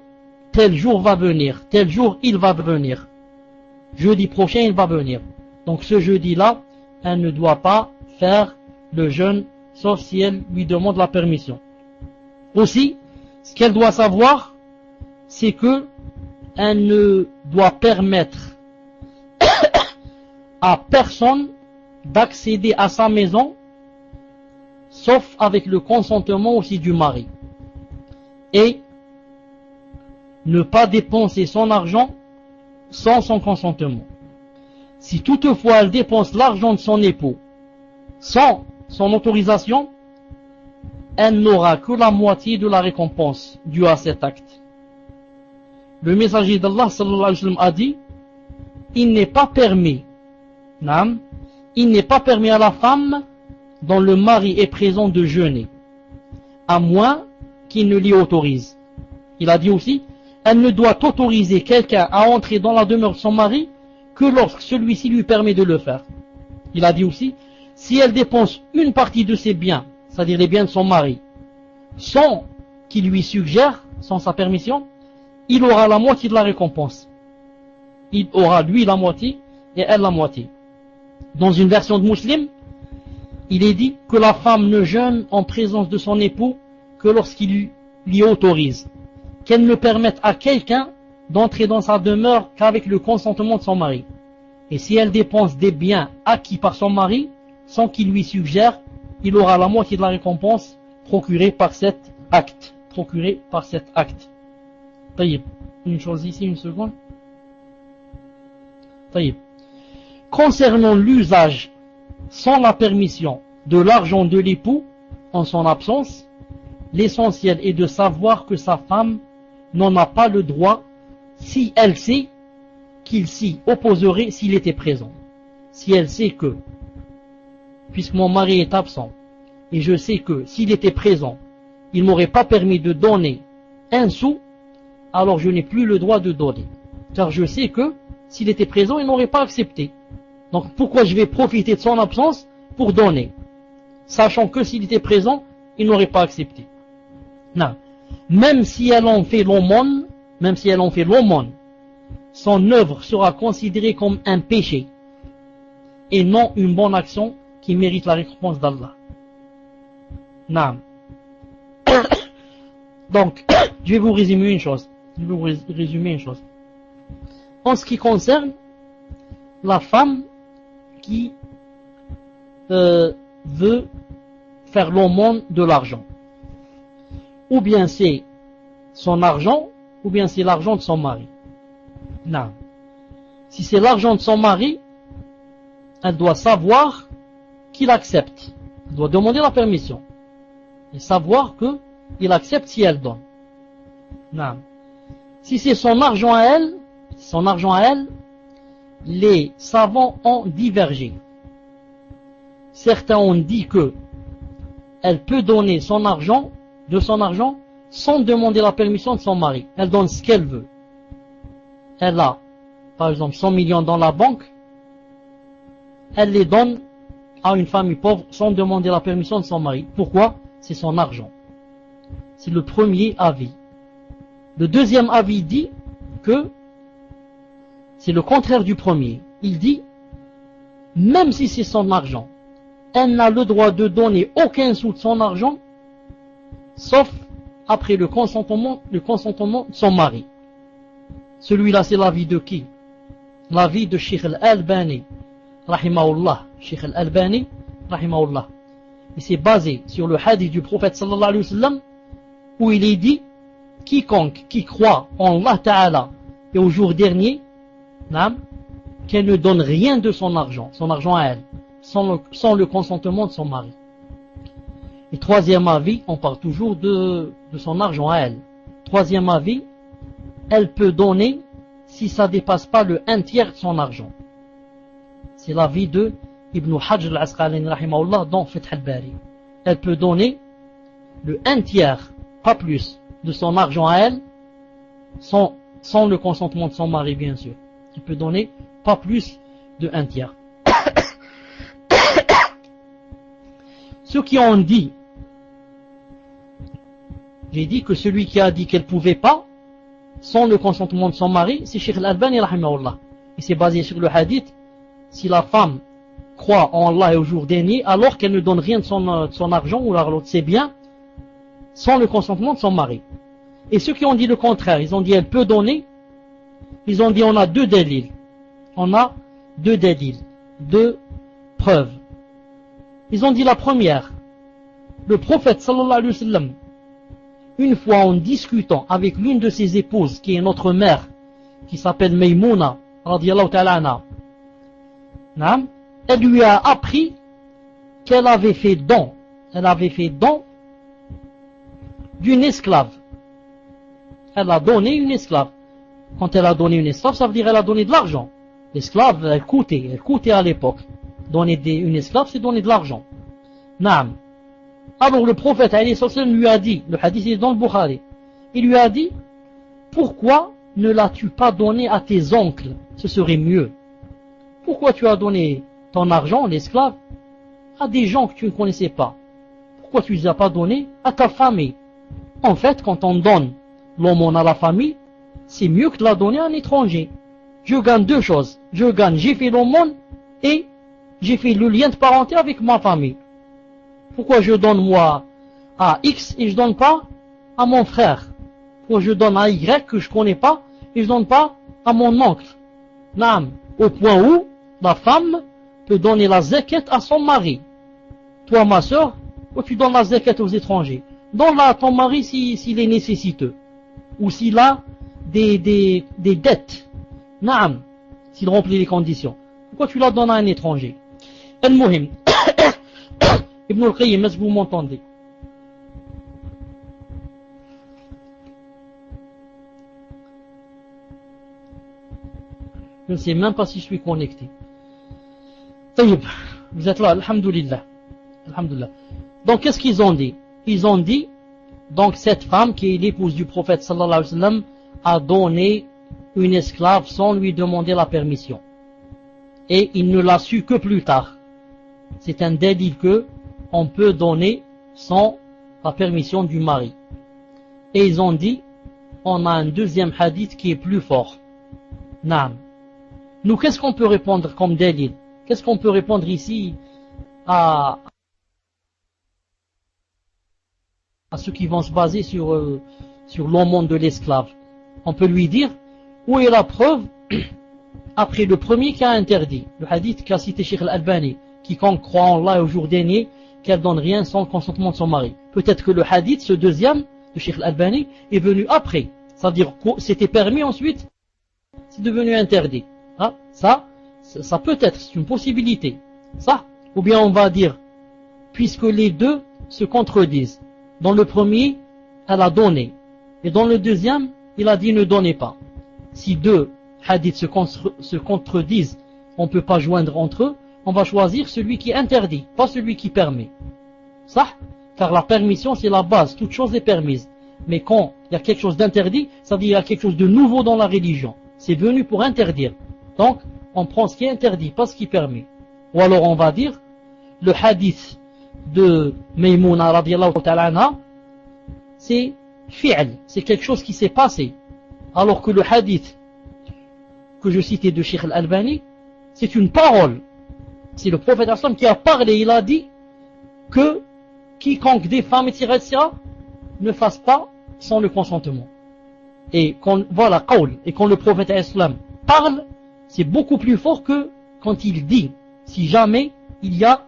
tel jour va venir, tel jour il va venir. Jeudi prochain il va venir. Donc ce jeudi-là, elle ne doit pas faire le jeûne, sauf si elle lui demande la permission. Aussi, ce qu'elle doit savoir, c'est que elle ne doit permettre à personne d'accéder à sa maison, sauf avec le consentement aussi du mari. Et ne pas dépenser son argent sans son consentement. Si toutefois elle dépense l'argent de son époux sans son autorisation, elle n'aura que la moitié de la récompense due à cet acte. Le messager d'Allah sallallahu alayhi wa sallam a dit, il n'est pas permis à la femme dont le mari est présent de jeûner, à moins qu'il ne l'y autorise. Il a dit aussi, elle ne doit autoriser quelqu'un à entrer dans la demeure de son mari que lorsque celui-ci lui permet de le faire. Il a dit aussi, si elle dépense une partie de ses biens, c'est-à-dire les biens de son mari, sans qu'il lui suggère, sans sa permission, il aura la moitié de la récompense. Il aura lui la moitié et elle la moitié. Dans une version de Muslim, il est dit que la femme ne jeûne en présence de son époux que lorsqu'il l'y autorise, qu'elle ne permette à quelqu'un d'entrer dans sa demeure qu'avec le consentement de son mari. Et si elle dépense des biens acquis par son mari, sans qu'il lui suggère, il aura la moitié de la récompense procurée par cet acte. Taïb. Une chose ici, une seconde. Taïb. Concernant l'usage sans la permission de l'argent de l'époux en son absence, l'essentiel est de savoir que sa femme n'en a pas le droit si elle sait qu'il s'y opposerait s'il était présent. Si elle sait que, puisque mon mari est absent, et je sais que s'il était présent, il m'aurait pas permis de donner un sou, alors je n'ai plus le droit de donner. Car je sais que s'il était présent, il n'aurait pas accepté. Donc pourquoi je vais profiter de son absence pour donner, sachant que s'il était présent, il n'aurait pas accepté. Non. Même si elle en fait l'aumône, son œuvre sera considérée comme un péché et non une bonne action qui mérite la récompense d'Allah. Non. Donc, je vais vous résumer une chose. En ce qui concerne la femme qui veut faire l'aumône de l'argent, ou bien c'est son argent, ou bien c'est l'argent de son mari. Non. Si c'est l'argent de son mari, elle doit savoir qu'il accepte. Elle doit demander la permission. Et savoir qu'il accepte si elle donne. Non. Si c'est son argent à elle, les savants ont divergé. Certains ont dit que elle peut donner son argent, sans demander la permission de son mari. Elle donne ce qu'elle veut. Elle a, par exemple, 100 millions dans la banque, elle les donne à une famille pauvre sans demander la permission de son mari. Pourquoi? C'est son argent. C'est le premier avis. Le deuxième avis dit que c'est le contraire du premier. Il dit, même si c'est son argent, elle n'a le droit de donner aucun sou de son argent, sauf après le consentement de son mari. Celui-là, c'est l'avis de qui? L'avis de Cheikh Al-Albani, rahimahullah. Cheikh Al-Albani, rahimahullah. Et c'est basé sur le hadith du prophète sallallahu alayhi wa sallam, où il est dit, quiconque qui croit en Allah Ta'ala et au jour dernier, qu'elle ne donne rien de son argent à elle, sans le consentement de son mari. Et troisième avis, on parle toujours de son argent à elle. Troisième avis, elle peut donner si ça dépasse pas le 1/3 de son argent. C'est l'avis de Ibn Hajj al-Asqalani rahimahullah dans Fath al-Bari. Elle peut donner le 1/3, pas plus, de son argent à elle, sans le consentement de son mari bien sûr. Elle peut donner pas plus de 1/3. Ceux qui ont dit, j'ai dit que celui qui a dit qu'elle pouvait pas, sans le consentement de son mari, c'est Cheikh Al-Albani rahimahullah. Il s'est basé sur le hadith, si la femme croit en Allah et au jour dernier, alors qu'elle ne donne rien de son argent ou de ses biens, sans le consentement de son mari. Et ceux qui ont dit le contraire, ils ont dit elle peut donner, ils ont dit on a deux délils. On a deux délils, deux preuves. Ils ont dit la première, le prophète sallallahu alayhi wa sallam, une fois en discutant avec l'une de ses épouses, qui est notre mère, qui s'appelle Maymouna, radiyallahu ta'ala anha, elle lui a appris qu'elle avait fait don d'une esclave. Elle a donné une esclave. Quand elle a donné une esclave, ça veut dire qu'elle a donné de l'argent. L'esclave, elle coûtait à l'époque. Donner une esclave, c'est donner de l'argent. Naam. Alors le prophète lui a dit, le hadith est dans le Bukhari, il lui a dit, pourquoi ne l'as-tu pas donné à tes oncles? Ce serait mieux. Pourquoi tu as donné ton argent, l'esclave, à des gens que tu ne connaissais pas? Pourquoi tu ne les as pas donnés à ta famille? En fait, quand on donne l'aumône à la famille, c'est mieux que de la donner à un étranger. Je gagne deux choses. J'ai fait l'aumône et j'ai fait le lien de parenté avec ma famille. Pourquoi je donne moi à X et je donne pas à mon frère? Pourquoi je donne à Y que je connais pas et je donne pas à mon oncle? Naam. Au point où la femme peut donner la zakat à son mari. Toi, ma soeur, tu donnes la zakat aux étrangers. Donne-la à ton mari s'il est nécessiteux. Ou s'il a des dettes. Naam. S'il remplit les conditions. Pourquoi tu la donnes à un étranger? Al-Muhim. Ibn al-Qayyim, est-ce que vous m'entendez? Je ne sais même pas si je suis connecté. Taïb, vous êtes là, alhamdulillah. Alhamdulillah. Donc qu'est-ce qu'ils ont dit? Ils ont dit, donc cette femme qui est l'épouse du prophète sallallahu alayhi wa sallam a donné une esclave sans lui demander la permission. Et il ne l'a su que plus tard. C'est un délit que on peut donner sans la permission du mari. Et ils ont dit, on a un deuxième hadith qui est plus fort. Naam. Nous, qu'est-ce qu'on peut répondre comme délit? Qu'est-ce qu'on peut répondre ici à ceux qui vont se baser sur l'aumône de l'esclave? On peut lui dire, où est la preuve après le premier qui a interdit? Le hadith qu'a cité Cheikh Al-Albani, quiconque croit en Allah au jour dernier, qu'elle donne rien sans le consentement de son mari. Peut-être que le hadith, ce deuxième, de Cheikh Al-Albani, est venu après. C'est-à-dire que c'était permis ensuite, c'est devenu interdit. Hein? Ça peut être, c'est une possibilité. Ça, ou bien on va dire, puisque les deux se contredisent. Dans le premier, elle a donné. Et dans le deuxième, il a dit ne donnez pas. Si deux hadiths se contredisent, on ne peut pas joindre entre eux, on va choisir celui qui interdit, pas celui qui permet. Ça, car la permission c'est la base, toute chose est permise. Mais quand il y a quelque chose d'interdit, ça veut dire qu'il y a quelque chose de nouveau dans la religion. C'est venu pour interdire. Donc, on prend ce qui est interdit, pas ce qui permet. Ou alors on va dire, le hadith de Maymouna radiyallahu ta'ala anha, c'est fi'l, c'est quelque chose qui s'est passé. Alors que le hadith que je citais de Cheikh Al-Albani, c'est une parole. C'est le prophète Aslam qui a parlé, il a dit que quiconque des femmes, etc., ne fasse pas sans le consentement. Et quand, voilà, qawl, et quand le prophète Aslam parle, c'est beaucoup plus fort que quand il dit, si jamais il y a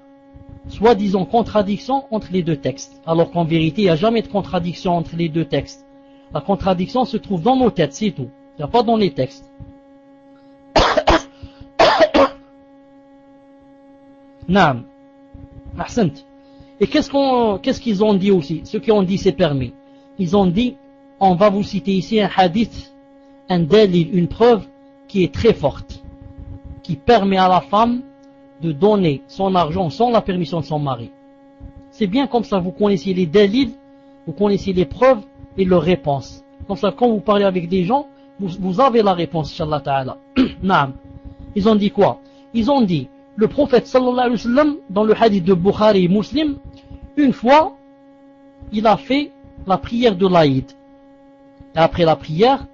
soi-disant contradiction entre les deux textes. Alors qu'en vérité, il n'y a jamais de contradiction entre les deux textes. La contradiction se trouve dans nos têtes, c'est tout. Il n'y a pas dans les textes. Naam. Ahsant. Et qu'est-ce qu'ils ont dit aussi? Ceux qui ont dit c'est permis. Ils ont dit, on va vous citer ici un hadith, un dalil, une preuve qui est très forte, qui permet à la femme de donner son argent sans la permission de son mari. C'est bien comme ça, vous connaissez les délits, vous connaissez les preuves et leurs réponses. Comme ça, quand vous parlez avec des gens, vous avez la réponse, Inch'Allah Ta'ala. Naam. Ils ont dit quoi? Ils ont dit, le prophète sallallahu alayhi wa sallam, dans le hadith de Bukhari et Muslim, une fois, il a fait la prière de l'Aïd. Et après la prière,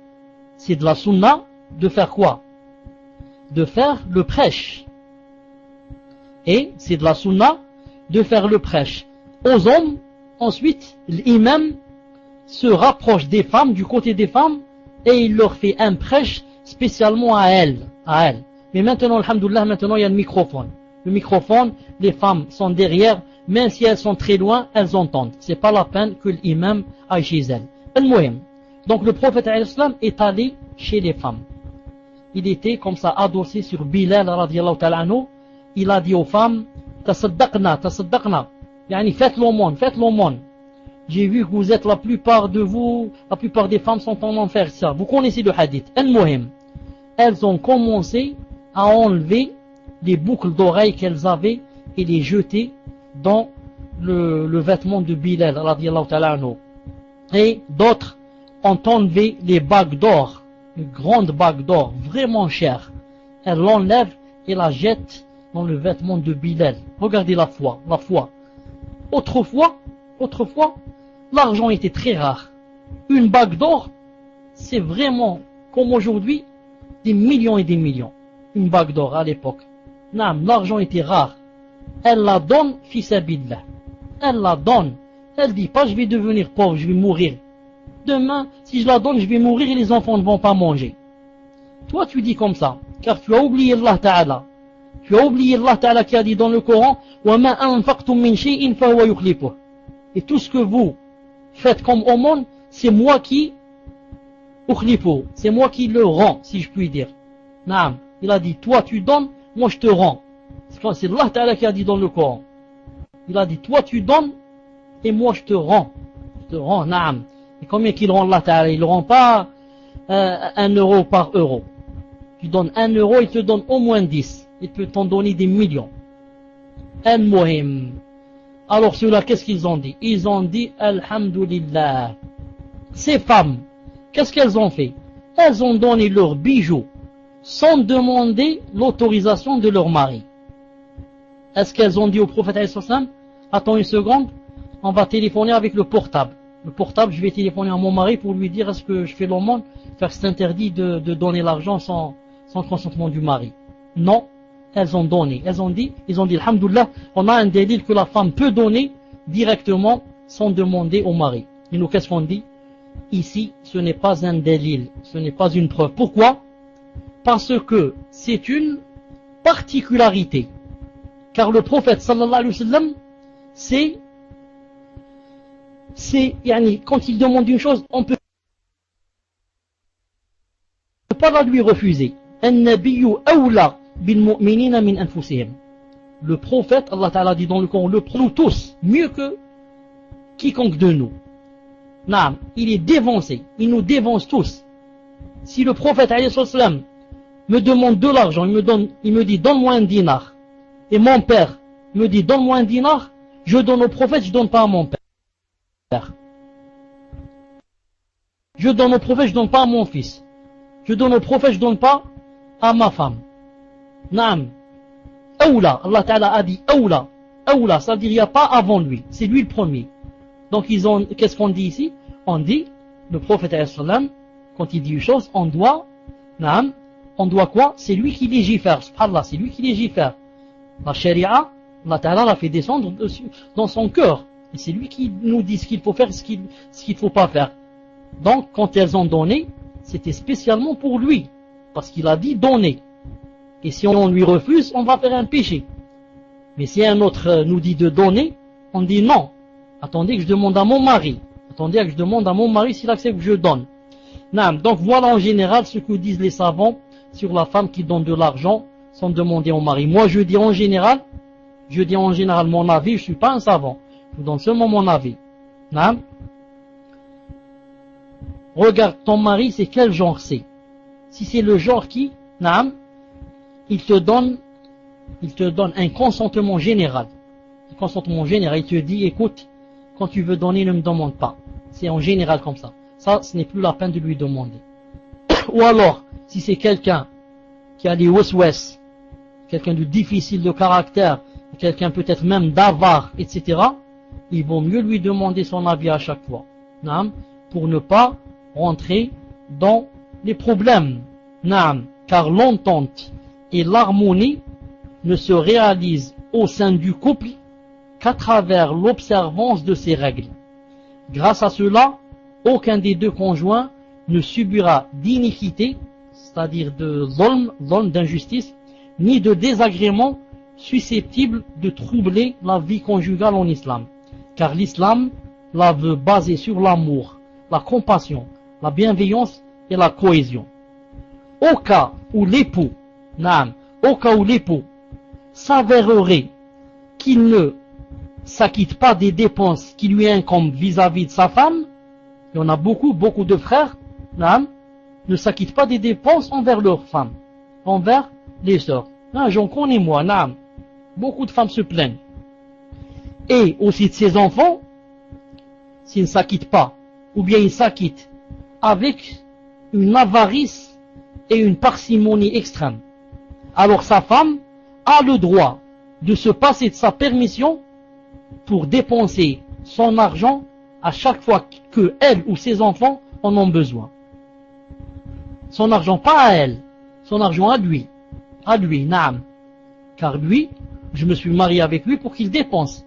c'est de la sunna de faire quoi? De faire le prêche. Et c'est de la sunna de faire le prêche aux hommes. Ensuite, l'imam se rapproche des femmes, du côté des femmes, et il leur fait un prêche spécialement à elles. Mais maintenant, alhamdoulilah, maintenant il y a le microphone. Le microphone, les femmes sont derrière, même si elles sont très loin, elles entendent. C'est pas la peine que l'imam aille chez elles. Donc le prophète est allé chez les femmes. Il était comme ça adossé sur Bilal radiyallahu ta'ala anhu. Il a dit aux femmes, tasaddaqna, yani faites l'aumône. J'ai vu que vous êtes la plupart de vous, la plupart des femmes sont en train de faire ça. Vous connaissez le hadith. Elles ont commencé à enlever les boucles d'oreilles qu'elles avaient et les jeter dans le vêtement de Bilal radiyallahu ta'ala anhu. Et d'autres ont enlevé les bagues d'or, une grande bague d'or, vraiment chère. Elles l'enlèvent et la jettent dans le vêtement de Bilal. Regardez la foi. Autrefois, l'argent était très rare. Une bague d'or, c'est vraiment, comme aujourd'hui, des millions et des millions. Une bague d'or à l'époque. L'argent était rare. Elle la donne, fils Abillah. Elle la donne. Elle dit pas, je vais devenir pauvre, je vais mourir. Demain, si je la donne, je vais mourir et les enfants ne vont pas manger. Toi, tu dis comme ça, car tu as oublié Allah Ta'ala. Tu as oublié Allah Ta'ala qui a dit dans le Coran, وَمَا أَنْفَقْتُم مِّن شَيْءٍ فَهُوَ يُخْلِفُهُ. Et tout ce que vous faites comme aumône, c'est moi qui ukhlifu, c'est moi qui le rends, si je puis dire. Naam. Il a dit, toi tu donnes, moi je te rends. C'est Allah Ta'ala qui a dit dans le Coran. Il a dit, toi tu donnes, et moi je te rends. Je te rends, naam. Et combien qu'il rend Allah Ta'ala? Il ne rend pas 1 euro par euro. Tu donnes 1 euro, il te donne au moins 10. Il peut t'en donner des millions. Al-Muhim. Alors ceux-là, qu'est-ce qu'ils ont dit? Ils ont dit, Alhamdulillah. Ces femmes, qu'est-ce qu'elles ont fait? Elles ont donné leurs bijoux sans demander l'autorisation de leur mari. Est-ce qu'elles ont dit au prophète, attends une seconde, on va téléphoner avec le portable. Le portable, je vais téléphoner à mon mari pour lui dire est-ce que je fais l'aumône, car c'est interdit de donner l'argent sans consentement du mari. Non, elles ont donné. Ils ont dit, alhamdoulilah, on a un délit que la femme peut donner directement sans demander au mari. Et nous, qu'est-ce qu'on dit? Ici, ce n'est pas un délit, ce n'est pas une preuve. Pourquoi? Parce que c'est une particularité. Car le prophète sallallahu alayhi wa sallam, quand il demande une chose, on ne peut pas la lui refuser. Le prophète, Allah Ta'ala dit dans le Coran, le prend tous, mieux que quiconque de nous. Naam, il est dévancé, il nous dévance tous. Si le prophète alayhi salam me demande de l'argent, il me dit donne-moi un dinar, et mon père me dit donne-moi un dinar, je donne au prophète, je donne pas à mon père. Je donne au prophète, je donne pas à mon fils. Je donne au prophète, je donne pas à ma femme. Naam. Aoula, Allah Ta'ala a dit Aoula. Aoula, ça veut dire il n'y a pas avant lui. C'est lui le premier. Donc qu'est-ce qu'on dit ici? On dit, le prophète quand il dit une chose, on doit quoi? C'est lui qui légifère. Subhanallah, c'est lui qui légifère. La sharia, Allah Ta'ala l'a fait descendre dans son cœur. Et c'est lui qui nous dit ce qu'il faut faire et ce qu'il ne faut pas faire. Donc, quand elles ont donné, c'était spécialement pour lui. Parce qu'il a dit donner. Et si on lui refuse, on va faire un péché. Mais si un autre nous dit de donner, on dit non. Attendez que je demande à mon mari. Attendez que je demande à mon mari s'il accepte que je donne. Donc voilà en général ce que disent les savants sur la femme qui donne de l'argent sans demander au mari. Moi je dis en général mon avis, je ne suis pas un savant. Je vous donne seulement mon avis. Regarde, ton mari, c'est quel genre c'est? Si c'est le genre qui naam, il te donne un consentement général. Un consentement général, il te dit, écoute, quand tu veux donner, ne me demande pas. C'est en général comme ça. Ça, ce n'est plus la peine de lui demander. Ou alors, si c'est quelqu'un qui a des waswas, quelqu'un de difficile de caractère, quelqu'un peut-être même d'avare, etc., il vaut mieux lui demander son avis à chaque fois, naam, pour ne pas rentrer dans les problèmes, naam, car l'entente et l'harmonie ne se réalisent au sein du couple qu'à travers l'observance de ces règles. Grâce à cela, aucun des deux conjoints ne subira d'iniquité, c'est-à-dire de zulm, d'injustice, ni de désagréments susceptibles de troubler la vie conjugale en islam. Car l'islam la veut basée sur l'amour, la compassion, la bienveillance et la cohésion. Au cas où l'époux s'avérerait qu'il ne s'acquitte pas des dépenses qui lui incombent vis-à-vis de sa femme, il y en a beaucoup de frères, ne s'acquittent pas des dépenses envers leurs femmes, envers les sœurs. J'en connais moi, beaucoup de femmes se plaignent. Et aussi de ses enfants, s'ils ne s'acquittent pas, ou bien ils s'acquittent avec une avarice et une parcimonie extrême. Alors sa femme a le droit de se passer de sa permission pour dépenser son argent à chaque fois que elle ou ses enfants en ont besoin. Son argent pas à elle, son argent à lui, naam. Car lui, je me suis marié avec lui pour qu'il dépense.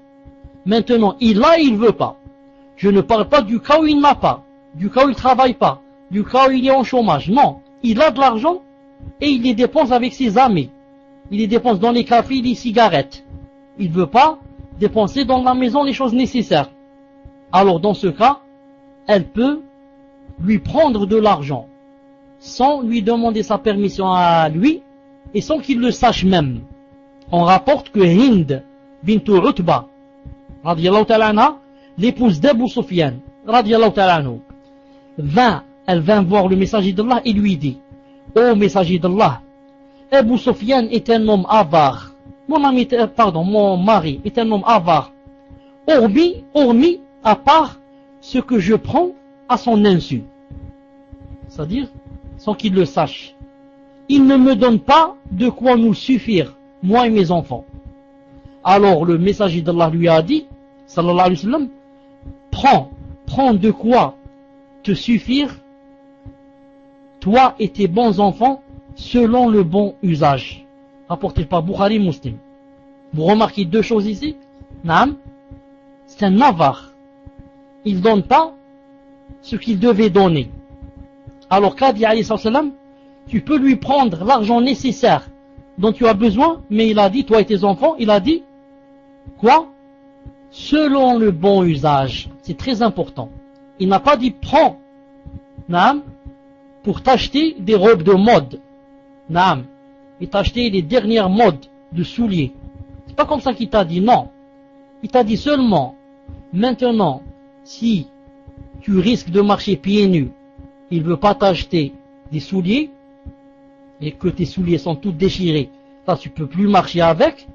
Maintenant, il a et il veut pas. Je ne parle pas du cas où il n'a pas, du cas où il travaille pas, du cas où il est en chômage. Non, il a de l'argent et il les dépense avec ses amis. Il les dépense dans les cafés, les cigarettes. Il veut pas dépenser dans la maison les choses nécessaires. Alors dans ce cas, elle peut lui prendre de l'argent sans lui demander sa permission à lui et sans qu'il le sache même. On rapporte que Hind bint Utba, radiyallahu ta'ala anha, l'épouse d'Abu Sufyan, radiyallahu ta'ala anhu, elle vint voir le messager d'Allah et lui dit: ô messager d'Allah, Abu Sufyan est un homme avare. Mon mari est un homme avare, hormis à part ce que je prends à son insu. C'est-à-dire, sans qu'il le sache. Il ne me donne pas de quoi nous suffire, moi et mes enfants. Alors le messager d'Allah lui a dit, sallallahu alayhi wa sallam, prends de quoi te suffire, toi et tes bons enfants, selon le bon usage. Rapporté par Bukhari Muslim. Vous remarquez deux choses ici. Naam, c'est un avare. Il ne donne pas ce qu'il devait donner. Alors qu'a dit alayhi salam, tu peux lui prendre l'argent nécessaire dont tu as besoin, mais il a dit, toi et tes enfants, il a dit, quoi? Selon le bon usage. C'est très important. Il n'a pas dit, prends, naam, pour t'acheter des robes de mode. Naam, et t'acheter les dernières modes de souliers. C'est pas comme ça qu'il t'a dit, non. Il t'a dit seulement, maintenant, si tu risques de marcher pieds nus, il ne veut pas t'acheter des souliers, et que tes souliers sont tous déchirés, là tu peux plus marcher avec,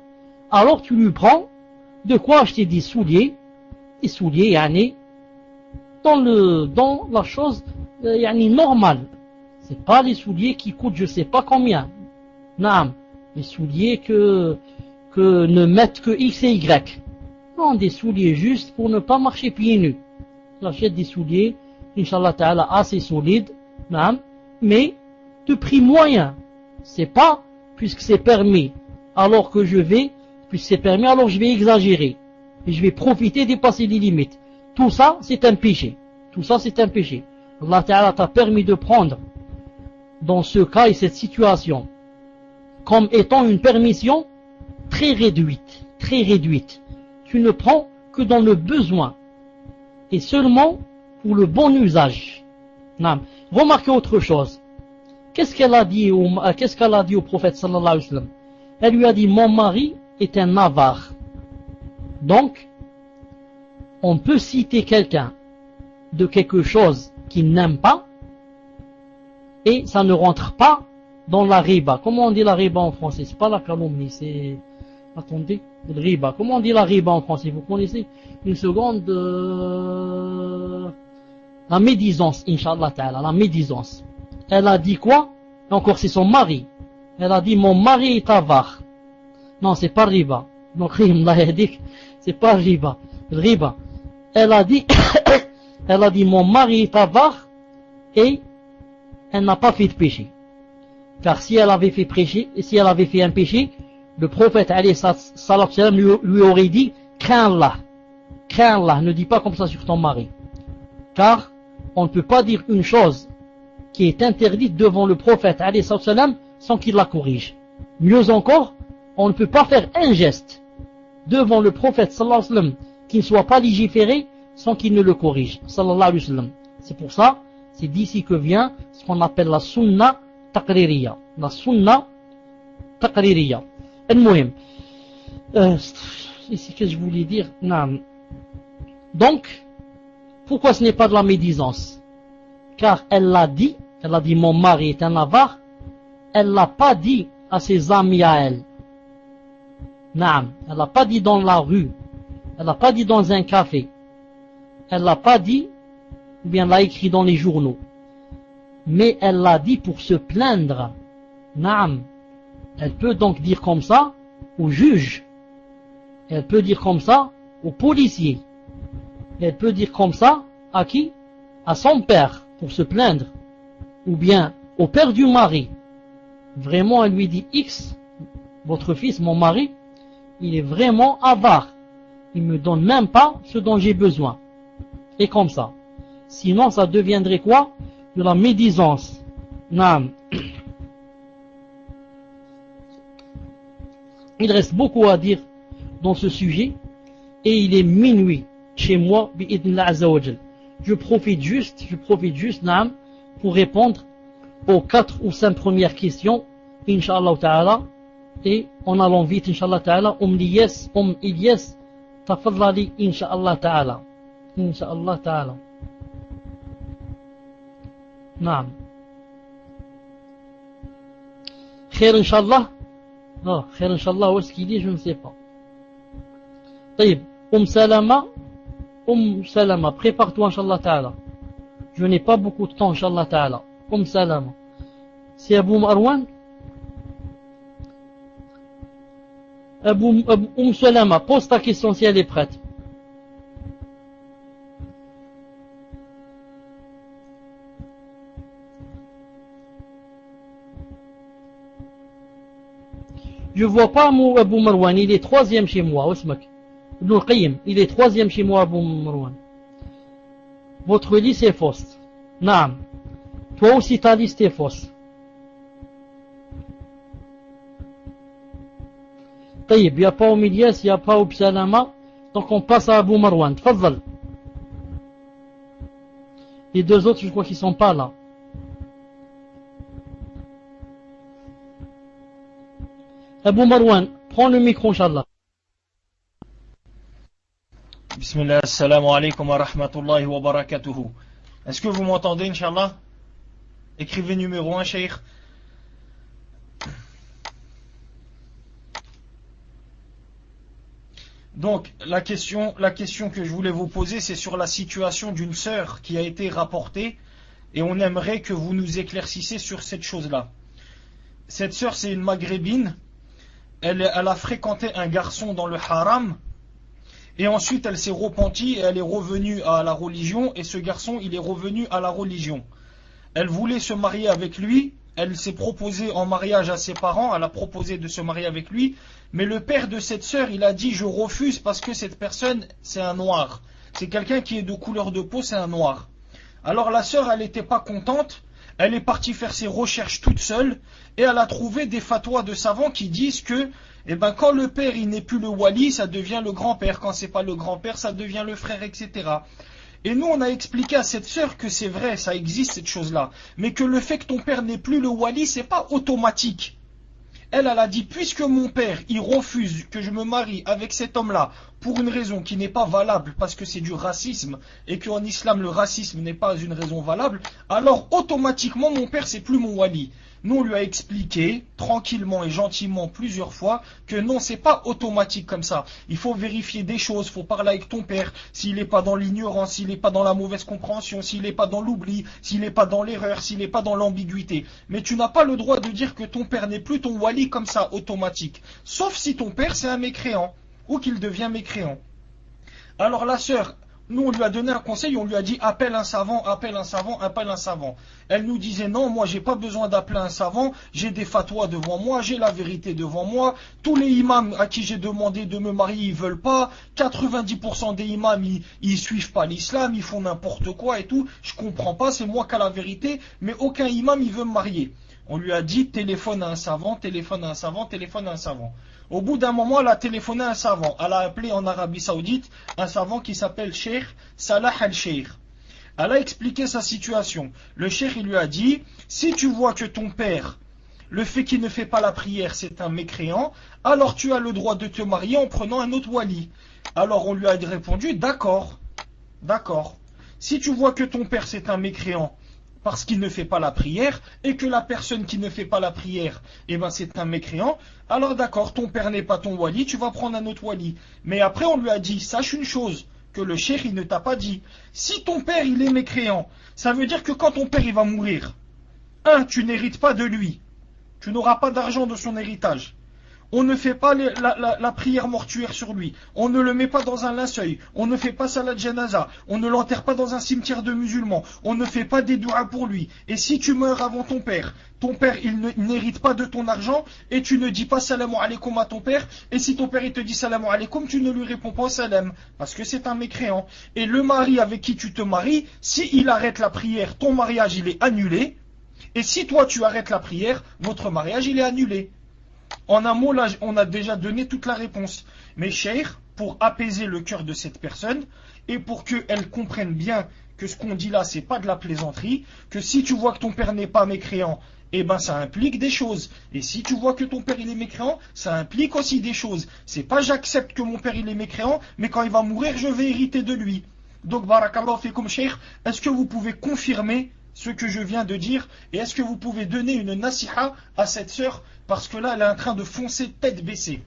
alors tu lui prends de quoi acheter des souliers, yani, dans la chose yani, normale. C'est pas les souliers qui coûtent je sais pas combien. Naam, les souliers que ne mettent que X et Y. Non, des souliers juste pour ne pas marcher pieds nus. J'achète des souliers, Inch'Allah Ta'ala, assez solides, naam, mais de prix moyen. C'est pas, puisque c'est permis, alors que puisque c'est permis, alors je vais exagérer. Et je vais profiter, dépasser les limites. Tout ça, c'est un péché. Tout ça, c'est un péché. Allah Ta'ala t'a permis de prendre, dans ce cas et cette situation, comme étant une permission très réduite, très réduite. Tu ne prends que dans le besoin, et seulement pour le bon usage. Non. Remarquez autre chose. Qu'est-ce qu'elle a dit au prophète sallallahu alayhi wa sallam? Elle lui a dit, mon mari est un avare. Donc, on peut citer quelqu'un de quelque chose qu'il n'aime pas, et ça ne rentre pas dans la riba. Comment on dit la riba en français? C'est pas la calomnie, c'est... Attendez, le riba. Comment on dit la riba en français? Vous connaissez? Une seconde. La médisance, Inch'Allah ta'ala, la médisance. Elle a dit quoi? Encore, c'est son mari. Elle a dit, mon mari est avare. Non, c'est pas riba. Donc, c'est pas riba. Riba. Elle a dit, elle a dit, mon mari est avare et elle n'a pas fait de péché. Car si elle avait fait un péché, le prophète alayhi salam lui aurait dit, crains Allah, ne dis pas comme ça sur ton mari. Car on ne peut pas dire une chose qui est interdite devant le prophète alayhi salam sans qu'il la corrige. Mieux encore, on ne peut pas faire un geste devant le prophète sallallahu alayhi wa sallam qui ne soit pas légiféré sans qu'il ne le corrige. Sallallahu alayhi wa sallam. C'est pour ça, c'est d'ici que vient ce qu'on appelle la sunna taqririya. La sunna taqririya. المهم c'est ce que je voulais dire. Donc pourquoi ce n'est pas de la médisance? Car elle l'a dit mon mari est un avare. Elle l'a pas dit à ses amis à elle. Elle l'a pas dit dans la rue, elle l'a pas dit dans un café, elle l'a pas dit ou bien l'a écrit dans les journaux, mais elle l'a dit pour se plaindre. Elle peut donc dire comme ça au juge, elle peut dire comme ça au policier, elle peut dire comme ça à qui? À son père pour se plaindre, ou bien au père du mari. Vraiment, elle lui dit X, votre fils, mon mari, il est vraiment avare, il me donne même pas ce dont j'ai besoin. Et comme ça. Sinon, ça deviendrait quoi? De la médisance. Il reste beaucoup à dire dans ce sujet et il est minuit chez moi bi'idhnillah azza wa jal. Je profite juste pour répondre aux 4 ou 5 premières questions Inch'Allah ta'ala et en allant vite Inch'Allah ta'ala Ilyas tafadhali Inch'Allah ta'ala Naam Khair Inch'Allah. Khair Inch'Allah, où est-ce qu'il est? Je ne sais pas. طيب Salama, prépare-toi Inch'Allah ta'ala. Je n'ai pas beaucoup de temps Inch'Allah ta'ala. Salama. C'est Abu Marwan. Salama, pose ta question si elle est prête. Je vois pas Abu Marwan, il est 3e chez moi. Ibn al-Qayyim, il est 3e chez moi, Abu Marwan. Votre liste est fausse. Naam. Toi aussi ta liste est fausse. طيب, il n'y a pas Ilyas, il n'y a pas Salama, donc on passe à Abu Marwan. Tfadhal. Les deux autres, je crois qu'ils sont pas là. Abu Marwan, prends le micro, Inch'Allah. Bismillah, assalamu alaikum wa rahmatullahi wa barakatuhu. Est-ce que vous m'entendez, Inch'Allah? Écrivez numéro 1, Cheikh. Donc, la question que je voulais vous poser, c'est sur la situation d'une sœur qui a été rapportée, et on aimerait que vous nous éclaircissiez sur cette chose-là. Cette sœur, c'est une maghrébine. Elle a fréquenté un garçon dans le haram, et ensuite elle s'est repentie et elle est revenue à la religion, et ce garçon il est revenu à la religion. Elle voulait se marier avec lui, elle s'est proposée en mariage à ses parents, elle a proposé de se marier avec lui, mais le père de cette sœur il a dit je refuse parce que cette personne c'est un noir, c'est quelqu'un qui est de couleur de peau, c'est un noir. Alors la sœur elle n'était pas contente, elle est partie faire ses recherches toute seule et elle a trouvé des fatwas de savants qui disent que quand le père il n'est plus le wali, ça devient le grand-père, quand c'est pas le grand-père, ça devient le frère, etc. Et nous on a expliqué à cette sœur que c'est vrai, ça existe cette chose-là, mais que le fait que ton père n'est plus le wali, c'est pas automatique. Elle a dit, puisque mon père il refuse que je me marie avec cet homme-là pour une raison qui n'est pas valable, parce que c'est du racisme, et qu'en islam le racisme n'est pas une raison valable, alors automatiquement mon père c'est plus mon wali. Nous, on lui a expliqué tranquillement et gentiment plusieurs fois que non, c'est pas automatique comme ça. Il faut vérifier des choses, il faut parler avec ton père, s'il n'est pas dans l'ignorance, s'il n'est pas dans la mauvaise compréhension, s'il n'est pas dans l'oubli, s'il n'est pas dans l'erreur, s'il n'est pas dans l'ambiguïté. Mais tu n'as pas le droit de dire que ton père n'est plus ton wali comme ça, automatique. Sauf si ton père c'est un mécréant, ou qu'il devient mécréant. Alors la sœur, nous on lui a donné un conseil, on lui a dit appelle un savant, appelle un savant, appelle un savant. Elle nous disait non, moi j'ai pas besoin d'appeler un savant, j'ai des fatwas devant moi, j'ai la vérité devant moi, tous les imams à qui j'ai demandé de me marier ils veulent pas, 90% des imams ils suivent pas l'islam, ils font n'importe quoi et tout, je comprends pas, c'est moi qui ai la vérité, mais aucun imam il veut me marier. On lui a dit téléphone à un savant, téléphone à un savant, téléphone à un savant. Au bout d'un moment, elle a téléphoné à un savant. Elle a appelé en Arabie Saoudite un savant qui s'appelle Cheikh Salah al-Cheikh. Elle a expliqué sa situation. Le cheikh il lui a dit, si tu vois que ton père, le fait qu'il ne fait pas la prière, c'est un mécréant, alors tu as le droit de te marier en prenant un autre wali. Alors on lui a répondu, d'accord, d'accord. Si tu vois que ton père c'est un mécréant, parce qu'il ne fait pas la prière, et que la personne qui ne fait pas la prière, eh ben c'est un mécréant, alors d'accord, ton père n'est pas ton wali, tu vas prendre un autre wali. Mais après on lui a dit, sache une chose, que le cheikh il ne t'a pas dit. Si ton père il est mécréant, ça veut dire que quand ton père il va mourir, tu n'hérites pas de lui, tu n'auras pas d'argent de son héritage. On ne fait pas la prière mortuaire sur lui. On ne le met pas dans un linceul. On ne fait pas salat janaza. On ne l'enterre pas dans un cimetière de musulmans. On ne fait pas des doigts pour lui. Et si tu meurs avant ton père il n'hérite pas de ton argent et tu ne dis pas salam alaikum à ton père. Et si ton père il te dit salam alaikum, tu ne lui réponds pas salam parce que c'est un mécréant. Et le mari avec qui tu te maries, s'il arrête la prière, ton mariage il est annulé. Et si toi tu arrêtes la prière, votre mariage il est annulé. En un mot, là, on a déjà donné toute la réponse. Mais cheikh, pour apaiser le cœur de cette personne, et pour qu'elle comprenne bien que ce qu'on dit là, c'est pas de la plaisanterie, que si tu vois que ton père n'est pas mécréant, eh ben ça implique des choses. Et si tu vois que ton père il est mécréant, ça implique aussi des choses. C'est pas j'accepte que mon père il est mécréant, mais quand il va mourir, je vais hériter de lui. Donc, barakallahu fikum cheikh, est-ce que vous pouvez confirmer ce que je viens de dire, et est-ce que vous pouvez donner une nasiha à cette sœur, parce que là elle est en train de foncer tête baissée.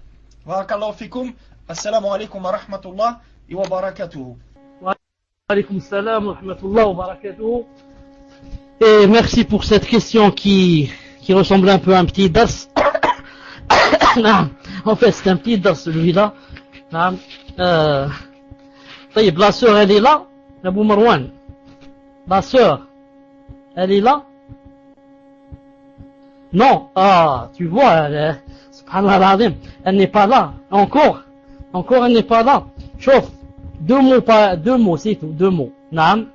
Barakallahu fikum, assalamu alaikum wa rahmatullah wa barakatuhu. Wa alaikum salam wa rahmatullah wa barakatuhu. Et merci pour cette question qui ressemble un peu à un petit das. En fait c'est un petit das celui-là. La sœur elle est là, Abou Marwan. La sœur elle est là? Non, tu vois, subhanallah, elle n'est pas là. Encore elle n'est pas là. Chauffe, deux mots, c'est tout, deux mots. Naam.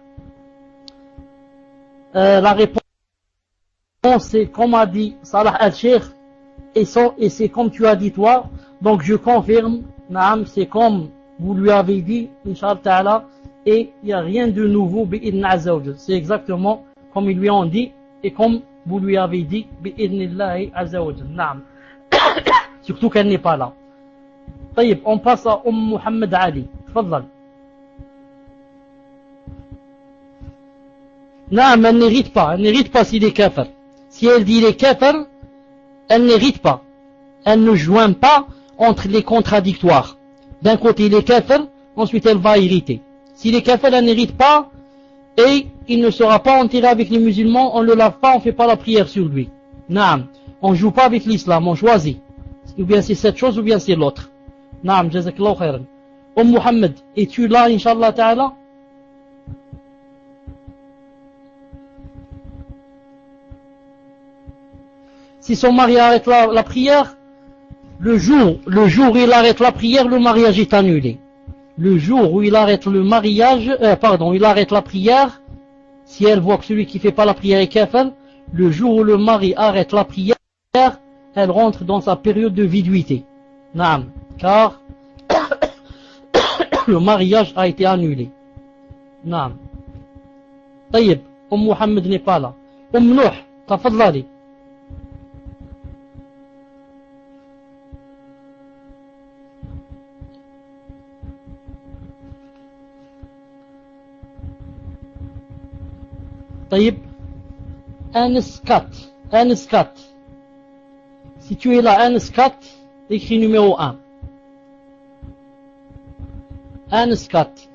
La réponse, c'est comme a dit Salah al-Sheikh, et c'est comme tu as dit toi, donc je confirme, naam, c'est comme vous lui avez dit, Inch'Allah Ta'ala, et il n'y a rien de nouveau, bi'idn azawajal. C'est exactement comme ils lui ont dit, et comme vous lui avez dit, bi'idnillahi azawajal. Naam. Surtout qu'elle n'est pas là. طيب, on passe à Mohamed Ali. Tfadal. Naam, elle n'hérite pas s'il est kafir. Si elle dit il est kafir, elle n'hérite pas. Elle ne joint pas entre les contradictoires. D'un côté il est kafir, ensuite elle va hériter. S'il est kafir, elle n'hérite pas, et il ne sera pas enterré avec les musulmans, on ne le lave pas, on ne fait pas la prière sur lui. Naam, on ne joue pas avec l'islam, on choisit. Ou bien c'est cette chose, ou bien c'est l'autre. Naam, jazakallahu khairan. Mohamed, es-tu là, Inch'Allah Ta'ala? Si son mari arrête la prière, le jour où il arrête la prière, le mariage est annulé. Le jour où il arrête le mariage, il arrête la prière, si elle voit que celui qui fait pas la prière est kafir, le jour où le mari arrête la prière, elle rentre dans sa période de viduité. Naam, car le mariage a été annulé. Naam. Taïb, Mohamed n'est pas là. Nouh, tafadlali. طيب أنس كات Anas 4. Si tu es là, Anas 4, écris numéro 1. Anas 4.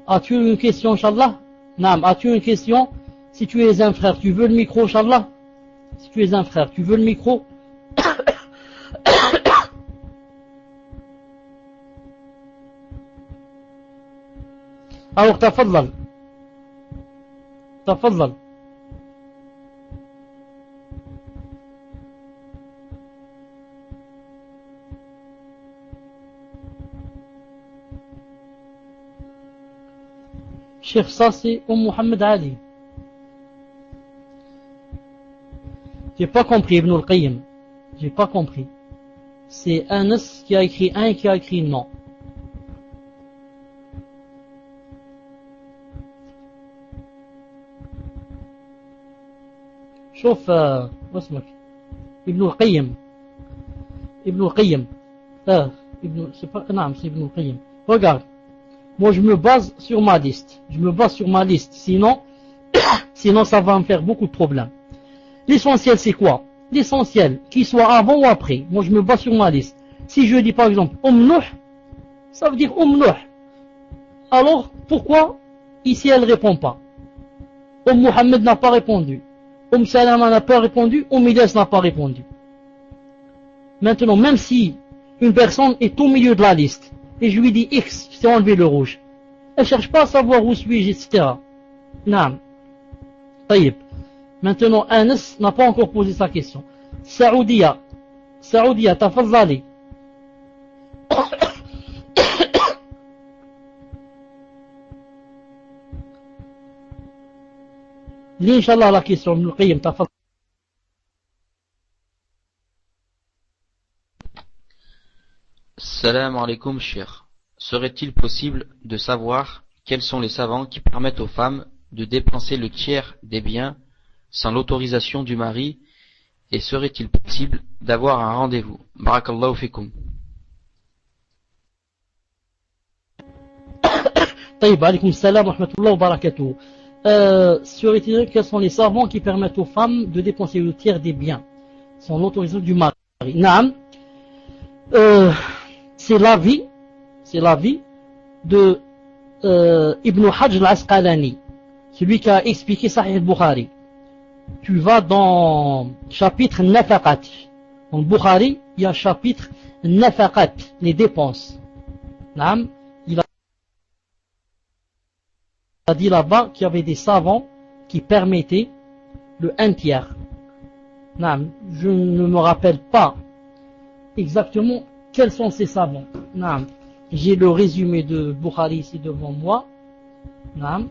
As-tu une question, Inch'Allah? Naam, as-tu une question? Si tu es un frère, tu veux le micro, Inch'Allah? Si tu es un frère, tu veux le micro? Alors, تفضل. تفضل. Cheikh, ça c'est Mohamed Ali. J'ai pas compris Ibn al-Qayyim. J'ai pas compris. C'est Anas qui a écrit un et qui a écrit non. شوف واسمك ابن القيم ابن القيم ابن c'est pas نعم c'est Ibn al-Qayyim. Regarde, moi je me base sur ma liste. Je me base sur ma liste. Sinon ça va me faire beaucoup de problèmes. L'essentiel c'est quoi? L'essentiel, qu'il soit avant ou après. Moi je me base sur ma liste. Si je dis par exemple Nouh, ça veut dire Nouh. Alors pourquoi ici elle répond pas? Mohamed n'a pas répondu. Salama n'a pas répondu. Ilyas n'a pas répondu. Maintenant, même si une personne est au milieu de la liste et je lui dis X, c'est enlevé le rouge, elle ne cherche pas à savoir où suis-je, etc. Naam. Taïb. Maintenant, Anas n'a pas encore posé sa question. Saoudia, tafadhali. Lis, Inch'Allah, la question, Ibn al-Qayyim, tafadhali. Salam alaikum, cher. Serait-il possible de savoir quels sont les savants qui permettent aux femmes de dépenser le tiers des biens sans l'autorisation du mari, et serait-il possible d'avoir un rendez-vous? Barakallahu fikum. Taïb, alaykoum salam wa rahmatullahi wa barakatuh. Serait-il quels sont les savants qui permettent aux femmes de dépenser le tiers des biens sans l'autorisation du mari? Naam. C'est l'avis de Ibn Hajj al-Asqalani, celui qui a expliqué Sahih al-Bukhari. Tu vas dans chapitre Nafaqat. Dans le Bukhari, il y a chapitre Nafaqat, les dépenses. Naam. Il a dit là-bas qu'il y avait des savants qui permettaient le 1 tiers. Naam. Je ne me rappelle pas exactement quels sont ces savants. Naam. J'ai le résumé de Bukhari ici devant moi. Naam.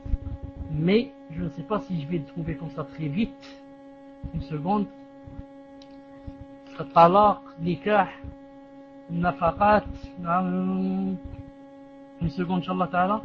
Mais je ne sais pas si je vais le trouver comme ça très vite. Une seconde. Talaq, nikah, nafaqat. Naam. Une seconde, Inch'Allah ta'ala.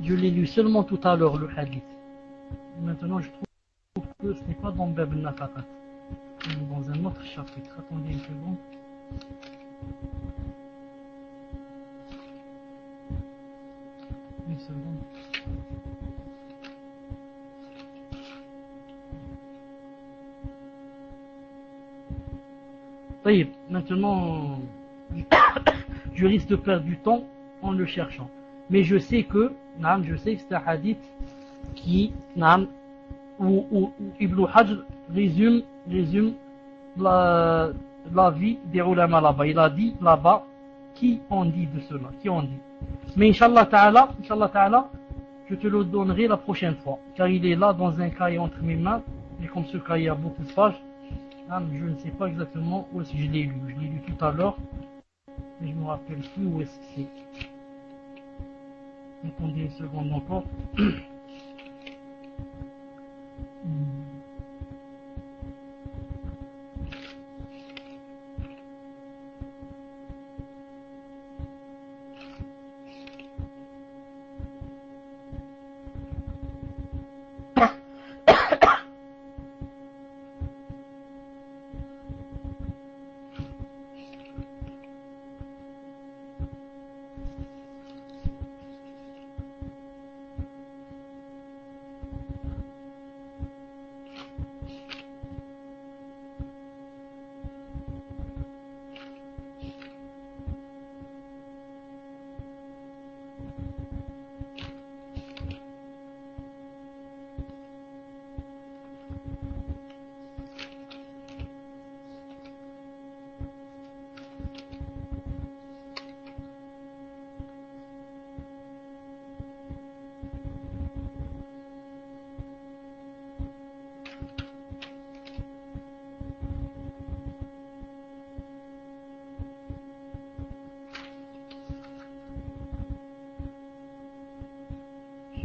Je l'ai lu seulement tout à l'heure, le hadith. Maintenant, je trouve que ce n'est pas dans Bab al-Nafaqat. Dans un autre chapitre. Attendez une seconde. Une seconde. Oui, maintenant, je risque de perdre du temps en le cherchant. Mais je sais que c'est un hadith où Ibn Hajj résume la vie des ulama là-bas. Il a dit là-bas qui en dit de cela, qui en dit. Mais Inch'Allah ta'ala, je te le donnerai la prochaine fois. Car il est là dans un cahier entre mes mains. Et comme ce cahier a beaucoup de pages, je ne sais pas exactement où est-ce que je l'ai lu. Je l'ai lu tout à l'heure. Mais je ne me rappelle plus où est-ce que c'est. Attendez une seconde encore.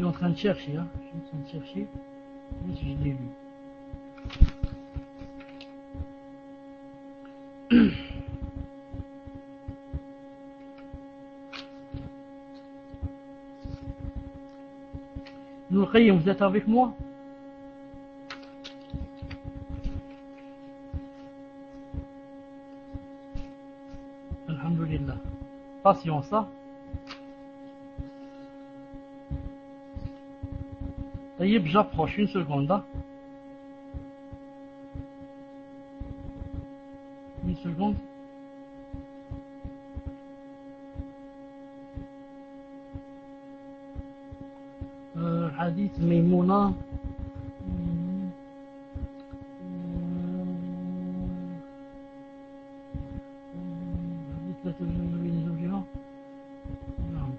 suis en train de chercher, hein. Je suis en train de chercher. Oui, si je l'ai lu. Ibn Qayyim, vous êtes avec moi? Alhamdulillah. Patience, ça. طيب, j'approche une seconde. Hein. Une seconde. Hadith Maimouna. Hadith la تجمع بين زوجها. نعم.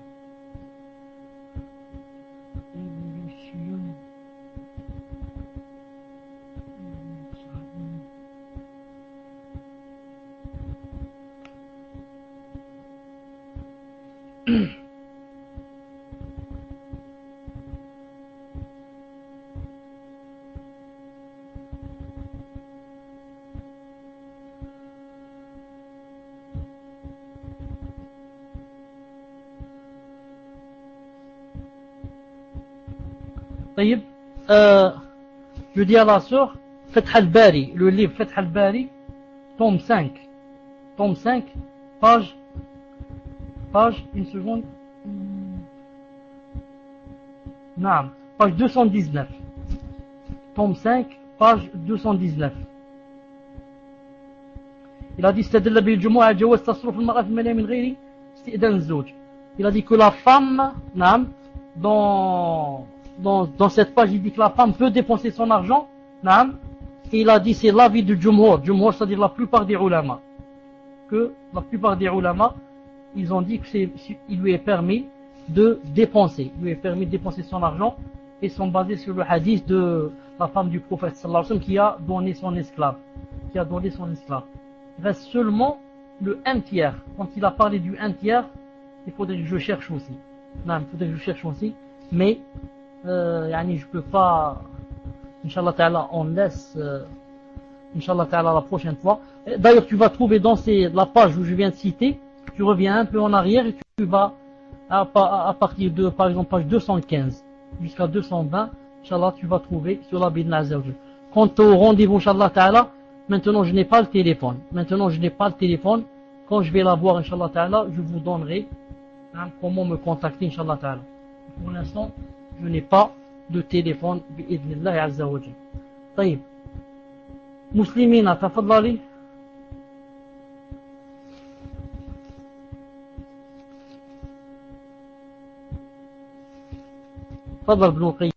طيب, je dis à la sœur, Fath al-Bari, le livre Fath al-Bari, tome 5, page, une seconde, non, page 219, tome 5, page 219. Il a dit, استدل بالجموع جواز تصرف المرأة في المنام من غير استئذان الزوج. Il a dit que la femme, non, dans cette page, il dit que la femme peut dépenser son argent, non, et il a dit c'est l'avis du Jumhur, c'est-à-dire la plupart des ulama, que la plupart des ulama, ils ont dit qu'il lui est permis de dépenser, son argent, et sont basés sur le hadith de la femme du prophète sallallahu alayhi wa sallam qui a donné son esclave, Il reste seulement le 1/3. Quand il a parlé du 1/3, il faudrait que je cherche aussi, mais je peux pas, Inch'Allah Ta'ala, on laisse, Inch'Allah Ta'ala, la prochaine fois. D'ailleurs, tu vas trouver dans la page où je viens de citer, tu reviens un peu en arrière et tu vas à partir de, par exemple, page 215 jusqu'à 220, Inch'Allah, tu vas trouver sur la Bidna Azzawajal. Quant au rendez-vous, Inch'Allah Ta'ala, maintenant je n'ai pas le téléphone. Quand je vais l'avoir, Inch'Allah Ta'ala, je vous donnerai comment me contacter, Inch'Allah Ta'ala. Pour l'instant, je n'ai pas de téléphone, bi'idhnillah azza wa jal. طيب, مسلمين تفضلي. تفضل ابن القيم.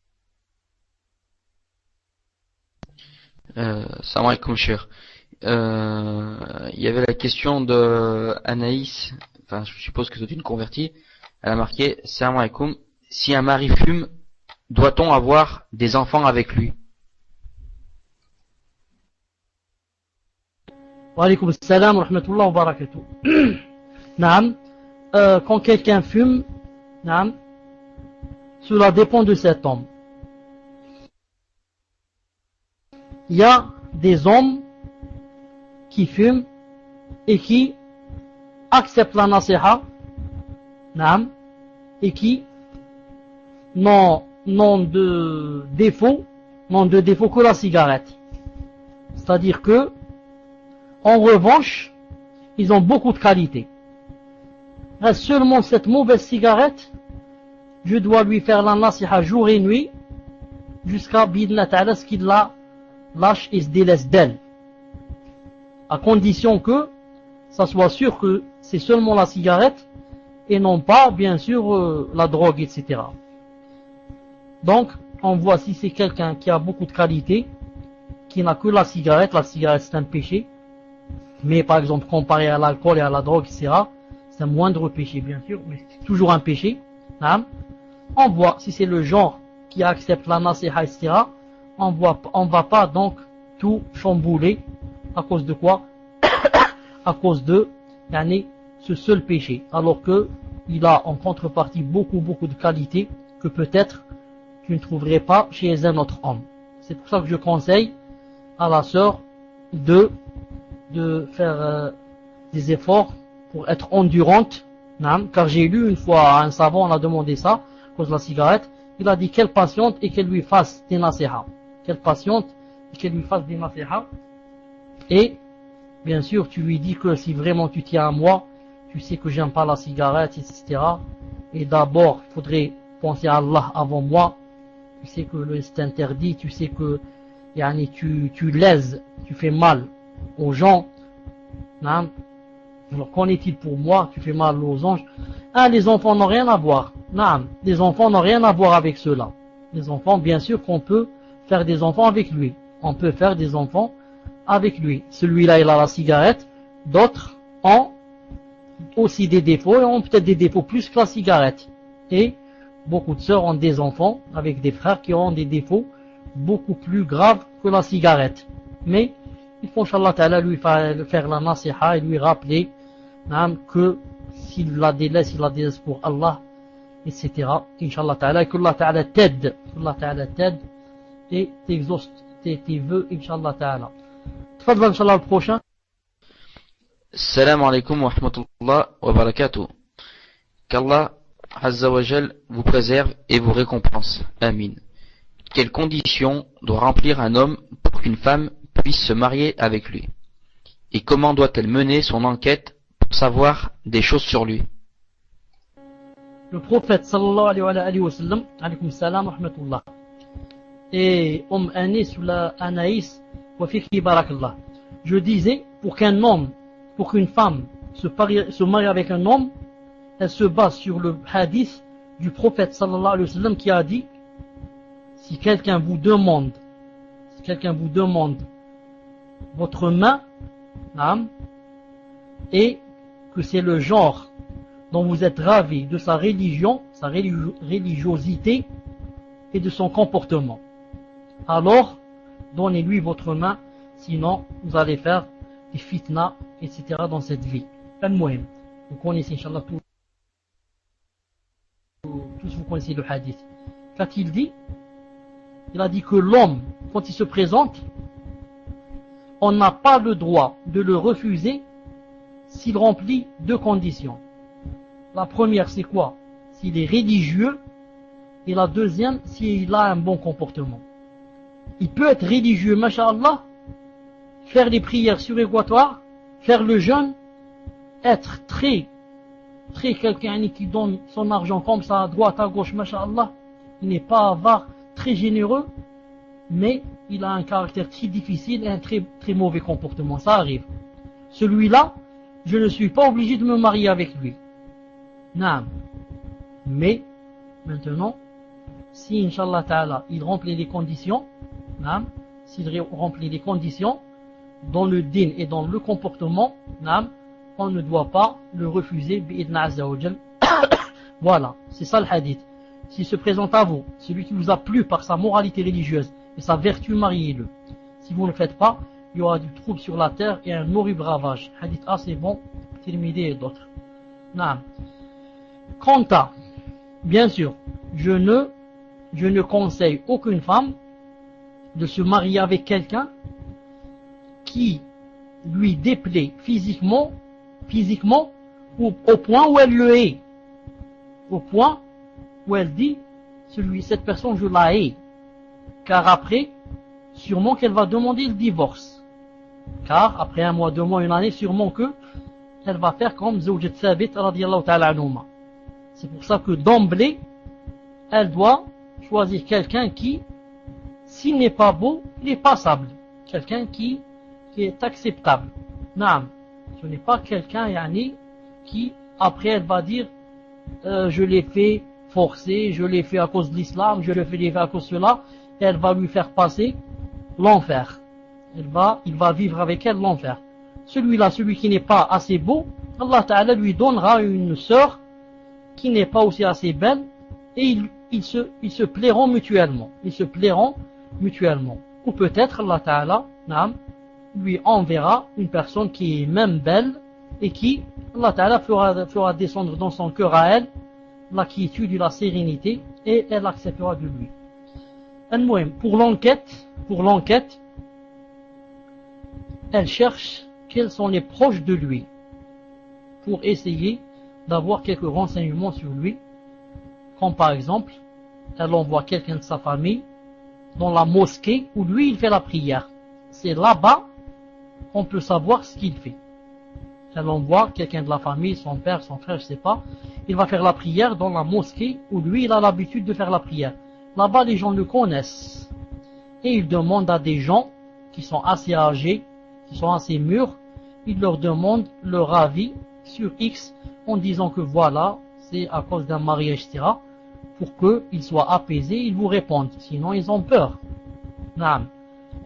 Salam alaikum, cher. Il y avait la question de Anaïs, enfin je suppose que c'est une convertie. Elle a marqué Salam alaikum, si un mari fume, doit-on avoir des enfants avec lui? Wa alaykoum assalam wa rahmatullah wa barakatuh. Naam, quand quelqu'un fume, naam, cela dépend de cet homme. Il y a des hommes qui fument et qui acceptent la nasiha, naam, et qui n'ont de défaut que la cigarette. C'est-à-dire que, en revanche, ils ont beaucoup de qualités. Reste seulement cette mauvaise cigarette, je dois lui faire la nasiha jour et nuit, jusqu'à bidna ta'ala ce qu'il la lâche et se délaisse d'elle. À condition que, ça soit sûr que c'est seulement la cigarette, et non pas, bien sûr, la drogue, etc. Donc, on voit si c'est quelqu'un qui a beaucoup de qualités, qui n'a que la cigarette c'est un péché, mais par exemple, comparé à l'alcool et à la drogue, etc., c'est un moindre péché, bien sûr, mais c'est toujours un péché. Hein? On voit si c'est le genre qui accepte la nasiha, etc., on va pas donc tout chambouler, à cause de quoi? À cause de, ce seul péché, alors que il a en contrepartie beaucoup de qualités que peut-être tu ne trouverais pas chez un autre homme. C'est pour ça que je conseille à la sœur de faire des efforts pour être endurante, car j'ai lu une fois un savant, on a demandé ça à cause de la cigarette, il a dit qu'elle patiente et qu'elle lui fasse des nasiha, qu'elle patiente et qu'elle lui fasse des nasiha, et bien sûr tu lui dis que si vraiment tu tiens à moi, tu sais que j'aime pas la cigarette, etc. Et d'abord il faudrait penser à Allah avant moi, tu sais que c'est interdit, tu sais que tu lèses, tu fais mal aux gens. Alors, qu'en est-il pour moi? Tu fais mal aux anges. Les enfants n'ont rien à voir. Les enfants n'ont rien à voir avec cela. Les enfants, bien sûr qu'on peut faire des enfants avec lui. On peut faire des enfants avec lui. Celui-là, il a la cigarette. D'autres ont aussi des défauts, et ont peut-être des défauts plus que la cigarette. Et beaucoup de sœurs ont des enfants avec des frères qui ont des défauts beaucoup plus graves que la cigarette. Mais il faut, Inch'Allah Ta'ala, lui faire la nasiha et lui rappeler que s'il la délaisse pour Allah, etc. Inch'Allah Ta'ala, que Allah Ta'ala t'aide, et t'exauce tes vœux, Inch'Allah Ta'ala. Tfadhal, Inch'Allah, le prochain. Salam alaikum wa rahmatullah wa barakatuh. Qu'Allah Azza wa Jal vous préserve et vous récompense. Amin. Quelles conditions doit remplir un homme pour qu'une femme puisse se marier avec lui? Et comment doit-elle mener son enquête pour savoir des choses sur lui? Le prophète sallallahu alayhi wa sallam, alaykum salam wa rahmatullah, et Anis ou la Anaïs wa fiki barakallah. Je disais, pour qu'une femme se marie avec un homme, elle se base sur le hadith du prophète sallallahu alayhi wa sallam qui a dit: si quelqu'un vous demande votre main, et que c'est le genre dont vous êtes ravi de sa religion, sa religiosité et de son comportement, alors donnez-lui votre main, sinon vous allez faire des fitna, etc. dans cette vie. Vous connaissez, Inch'Allah, tous vous connaissez le hadith. Qu'a-t-il dit? Il a dit que l'homme, quand il se présente, on n'a pas le droit de le refuser s'il remplit deux conditions. La première, c'est quoi? S'il est religieux, et la deuxième, s'il a un bon comportement. Il peut être religieux, masha'Allah, faire les prières surérogatoires, faire le jeûne, être très quelqu'un qui donne son argent comme ça à droite, à gauche, masha'Allah, il n'est pas avare, très généreux, mais il a un caractère très difficile et un très mauvais comportement. Ça arrive. Celui-là, je ne suis pas obligé de me marier avec lui. Non. Mais, maintenant, si, Inch'Allah Ta'ala, il remplit les conditions, s'il remplit les conditions, dans le din et dans le comportement, on ne doit pas le refuser, bi'idna azza wa jal. Voilà, c'est ça le hadith. S'il se présente à vous, celui qui vous a plu par sa moralité religieuse et sa vertu, mariez-le. Si vous ne le faites pas, il y aura du trouble sur la terre et un horrible ravage. Hadith assez bon, Tirmidhi et d'autres. Quant à, bien sûr, je ne conseille aucune femme de se marier avec quelqu'un qui lui déplaît physiquement ou au point où elle le hait. Au point où elle dit, cette personne je la hais, car après, sûrement qu'elle va demander le divorce, car après un mois, 2 mois, 1 année, sûrement que elle va faire comme Zawjat Thabit radiyallahu ta'ala anhuma. C'est pour ça que d'emblée, elle doit choisir quelqu'un qui, s'il n'est pas beau, il est passable, quelqu'un qui est acceptable. Ce n'est pas quelqu'un qui après elle va dire je l'ai fait forcer, je l'ai fait à cause de l'islam, je l'ai fait à cause de cela, et elle va lui faire passer l'enfer. Il va vivre avec elle l'enfer. Celui-là, celui qui n'est pas assez beau, Allah Ta'ala lui donnera une sœur qui n'est pas aussi assez belle, et ils se plairont mutuellement. Ou peut-être Allah Ta'ala lui enverra une personne qui est même belle et qui, Allah Ta'ala fera descendre dans son cœur à elle la quiétude et la sérénité, et elle acceptera de lui. Pour l'enquête, elle cherche quels sont les proches de lui pour essayer d'avoir quelques renseignements sur lui, comme par exemple, elle envoie quelqu'un de sa famille dans la mosquée où lui il fait la prière. C'est là-bas qu'on peut savoir ce qu'il fait. Elle envoie quelqu'un de la famille, son père, son frère, je sais pas, il va faire la prière dans la mosquée où lui il a l'habitude de faire la prière. Là-bas les gens le connaissent et il demande à des gens qui sont assez âgés, qui sont assez mûrs, il leur demande leur avis sur X en disant que voilà, c'est à cause d'un mariage, etc. Pour qu'ils soient apaisés, ils vous répondent, sinon ils ont peur.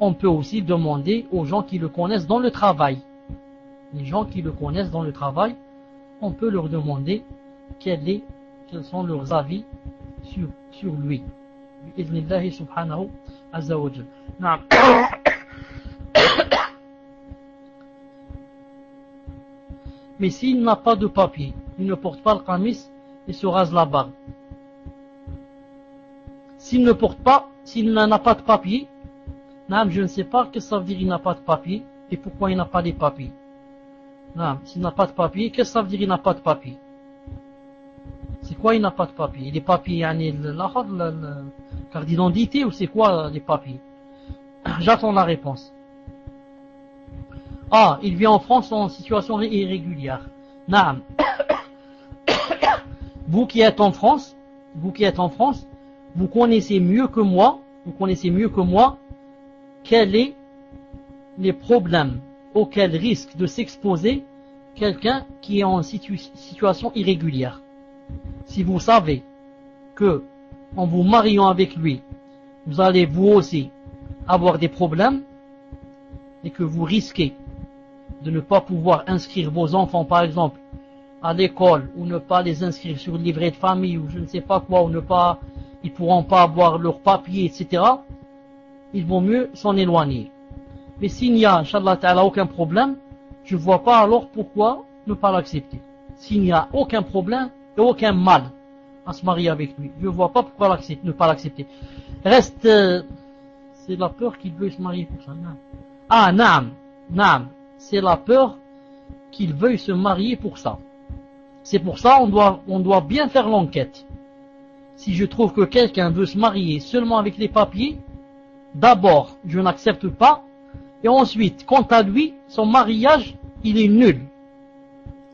On peut aussi demander aux gens qui le connaissent dans le travail. Les gens qui le connaissent dans le travail, on peut leur demander quels sont leurs avis sur lui. Bi'idhnillahi subhanahu azza wa jal. Naam. Mais s'il n'a pas de papier, il ne porte pas le qamis et se rase la barbe. S'il n'en a pas de papier, je ne sais pas ce que ça veut dire il n'a pas de papier et pourquoi il n'a pas de papier. S'il n'a pas de papier, qu'est-ce que ça veut dire il n'a pas de papier? C'est quoi il n'a pas de papier? Les papiers, la carte d'identité ou c'est quoi les papiers? J'attends la réponse. Ah, il vit en France en situation irrégulière. Vous qui êtes en France, vous connaissez mieux que moi, quels sont les problèmes auxquels risque de s'exposer quelqu'un qui est en situation irrégulière. Si vous savez que en vous mariant avec lui, vous allez vous aussi avoir des problèmes et que vous risquez de ne pas pouvoir inscrire vos enfants par exemple à l'école ou ne pas les inscrire sur le livret de famille ou je ne sais pas quoi, ou ils pourront pas avoir leurs papiers, etc. Il vaut mieux s'en éloigner. Mais s'il n'y a, Inch'Allah Ta'ala, aucun problème, je ne vois pas alors pourquoi ne pas l'accepter. S'il n'y a aucun problème et aucun mal à se marier avec lui, je ne vois pas pourquoi ne pas l'accepter. Reste, c'est la peur qu'il veut se marier pour ça. C'est la peur qu'il veuille se marier pour ça. C'est pour ça on doit bien faire l'enquête. Si je trouve que quelqu'un veut se marier seulement avec les papiers, d'abord, je n'accepte pas. Et ensuite, quant à lui, son mariage, il est nul.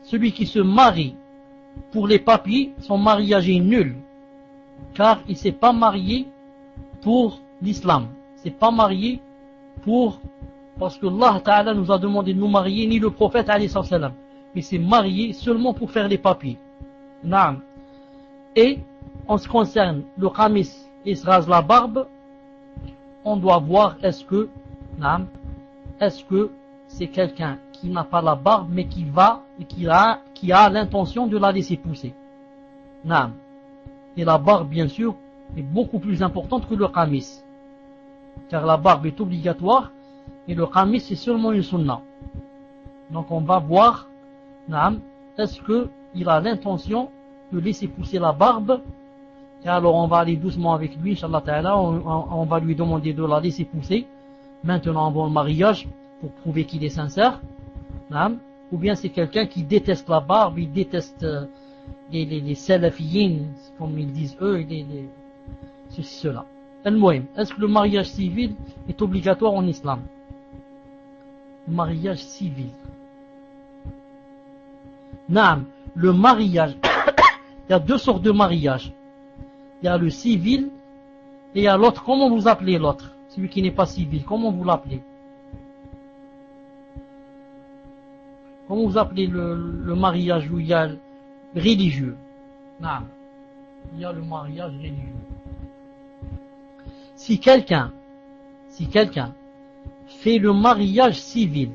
Celui qui se marie pour les papiers, son mariage est nul. Car il ne s'est pas marié pour l'islam. Il ne s'est pas marié parce que Allah Ta'ala nous a demandé de nous marier, ni le prophète alayhi salam. Il s'est marié seulement pour faire les papiers. Et en ce qui concerne le qamis et se rase la barbe, on doit voir est-ce que c'est quelqu'un qui n'a pas la barbe mais qui a l'intention de la laisser pousser. Et la barbe bien sûr est beaucoup plus importante que le qamis, car la barbe est obligatoire et le qamis c'est seulement une sunna. Donc on va voir est-ce qu'il a l'intention de laisser pousser la barbe. Et alors on va aller doucement avec lui, Inch'Allah Ta'ala, on va lui demander de la laisser pousser maintenant avant le mariage pour prouver qu'il est sincère. Ou bien c'est quelqu'un qui déteste la barbe, il déteste les salafiyyin, comme ils disent eux, ceci, cela. Est-ce que le mariage civil est obligatoire en islam? Le mariage civil. Le mariage, il y a deux sortes de mariage. Il y a le civil et il y a l'autre. Comment vous appelez l'autre? Celui qui n'est pas civil, comment vous l'appelez? Comment vous appelez le mariage où il y a religieux? Il y a le mariage religieux. Si quelqu'un fait le mariage civil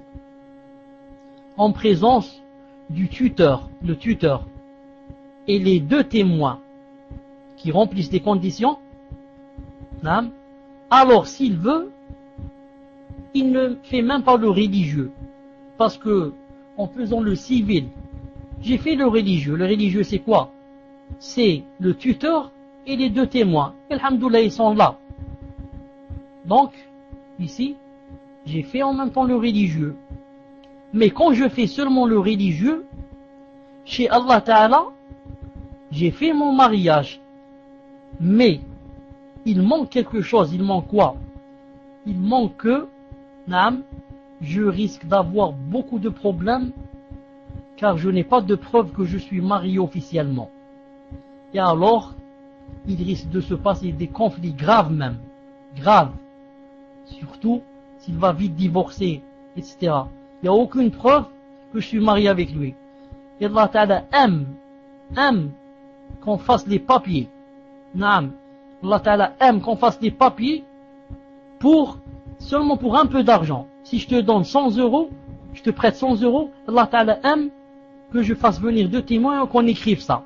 en présence du tuteur, le tuteur, et les deux témoins qui remplissent des conditions, alors s'il veut, il ne fait même pas le religieux. Parce que, en faisant le civil, j'ai fait le religieux. Le religieux c'est quoi? C'est le tuteur et les deux témoins. Alhamdoulilah, ils sont là. Donc, ici, j'ai fait en même temps le religieux. Mais quand je fais seulement le religieux, chez Allah Ta'ala, j'ai fait mon mariage. Mais, il manque quelque chose. Il manque quoi? Il manque que, je risque d'avoir beaucoup de problèmes, car je n'ai pas de preuve que je suis marié officiellement. Et alors, il risque de se passer des conflits graves même. Graves. Surtout, s'il va vite divorcer, etc. Il n'y a aucune preuve que je suis marié avec lui. Et Allah Ta'ala aime qu'on fasse les papiers. Naam. Allah Ta'ala aime qu'on fasse les papiers seulement pour un peu d'argent. Si je te donne 100 euros, je te prête 100 euros, Allah Ta'ala aime que je fasse venir 2 témoins et qu'on écrive ça.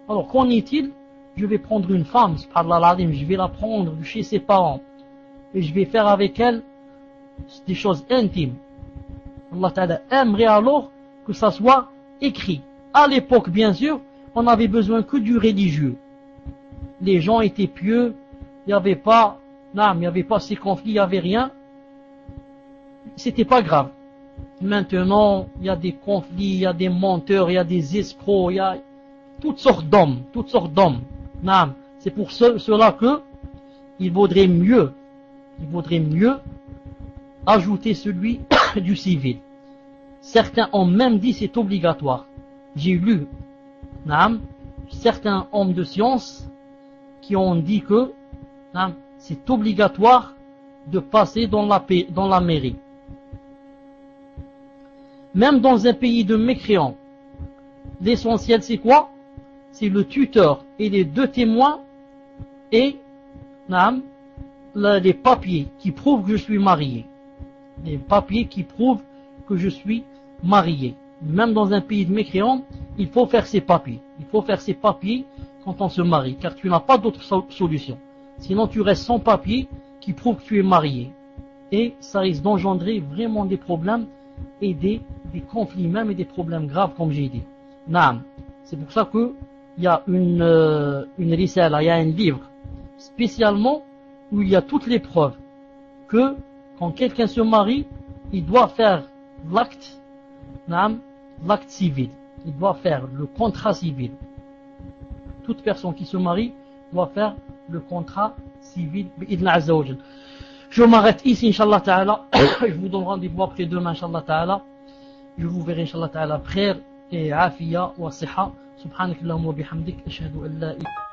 Alors qu'en est-il? Je vais prendre une femme, subhanallah, je vais la prendre de chez ses parents et je vais faire avec elle des choses intimes. Allah Ta'ala aimerait alors que ça soit écrit. À l'époque, bien sûr, on n'avait besoin que du religieux. Les gens étaient pieux, il n'y avait pas ces conflits, il n'y avait rien. C'était pas grave. Maintenant, il y a des conflits, il y a des menteurs, il y a des escrocs, il y a toutes sortes d'hommes. C'est pour cela que il vaudrait mieux ajouter celui du civil. Certains ont même dit c'est obligatoire. J'ai lu certains hommes de science qui ont dit que c'est obligatoire de passer dans la mairie. Même dans un pays de mécréants, l'essentiel c'est quoi? C'est le tuteur et les 2 témoins et les papiers qui prouvent que je suis marié. Les papiers qui prouvent que je suis marié. Même dans un pays de mécréants, il faut faire ces papiers. Il faut faire ces papiers quand on se marie, car tu n'as pas d'autre solution. Sinon tu restes sans papier qui prouve que tu es marié. Et ça risque d'engendrer vraiment des problèmes et des conflits même et des problèmes graves comme j'ai dit. C'est pour ça que il y a une risala, il y a un livre spécialement où il y a toutes les preuves que quand quelqu'un se marie, il doit faire l'acte civil. Il doit faire le contrat civil. Toute personne qui se marie doit faire le contrat civil. Je m'arrête ici, Inch'Allah Ta'ala. Je vous donne rendez-vous après demain, Inch'Allah Ta'ala. Je vous verrai, Inch'Allah Ta'ala, prière et afiya wa siha. Subhanakallahumma wa bihamdik. Ashhadu an la ilaha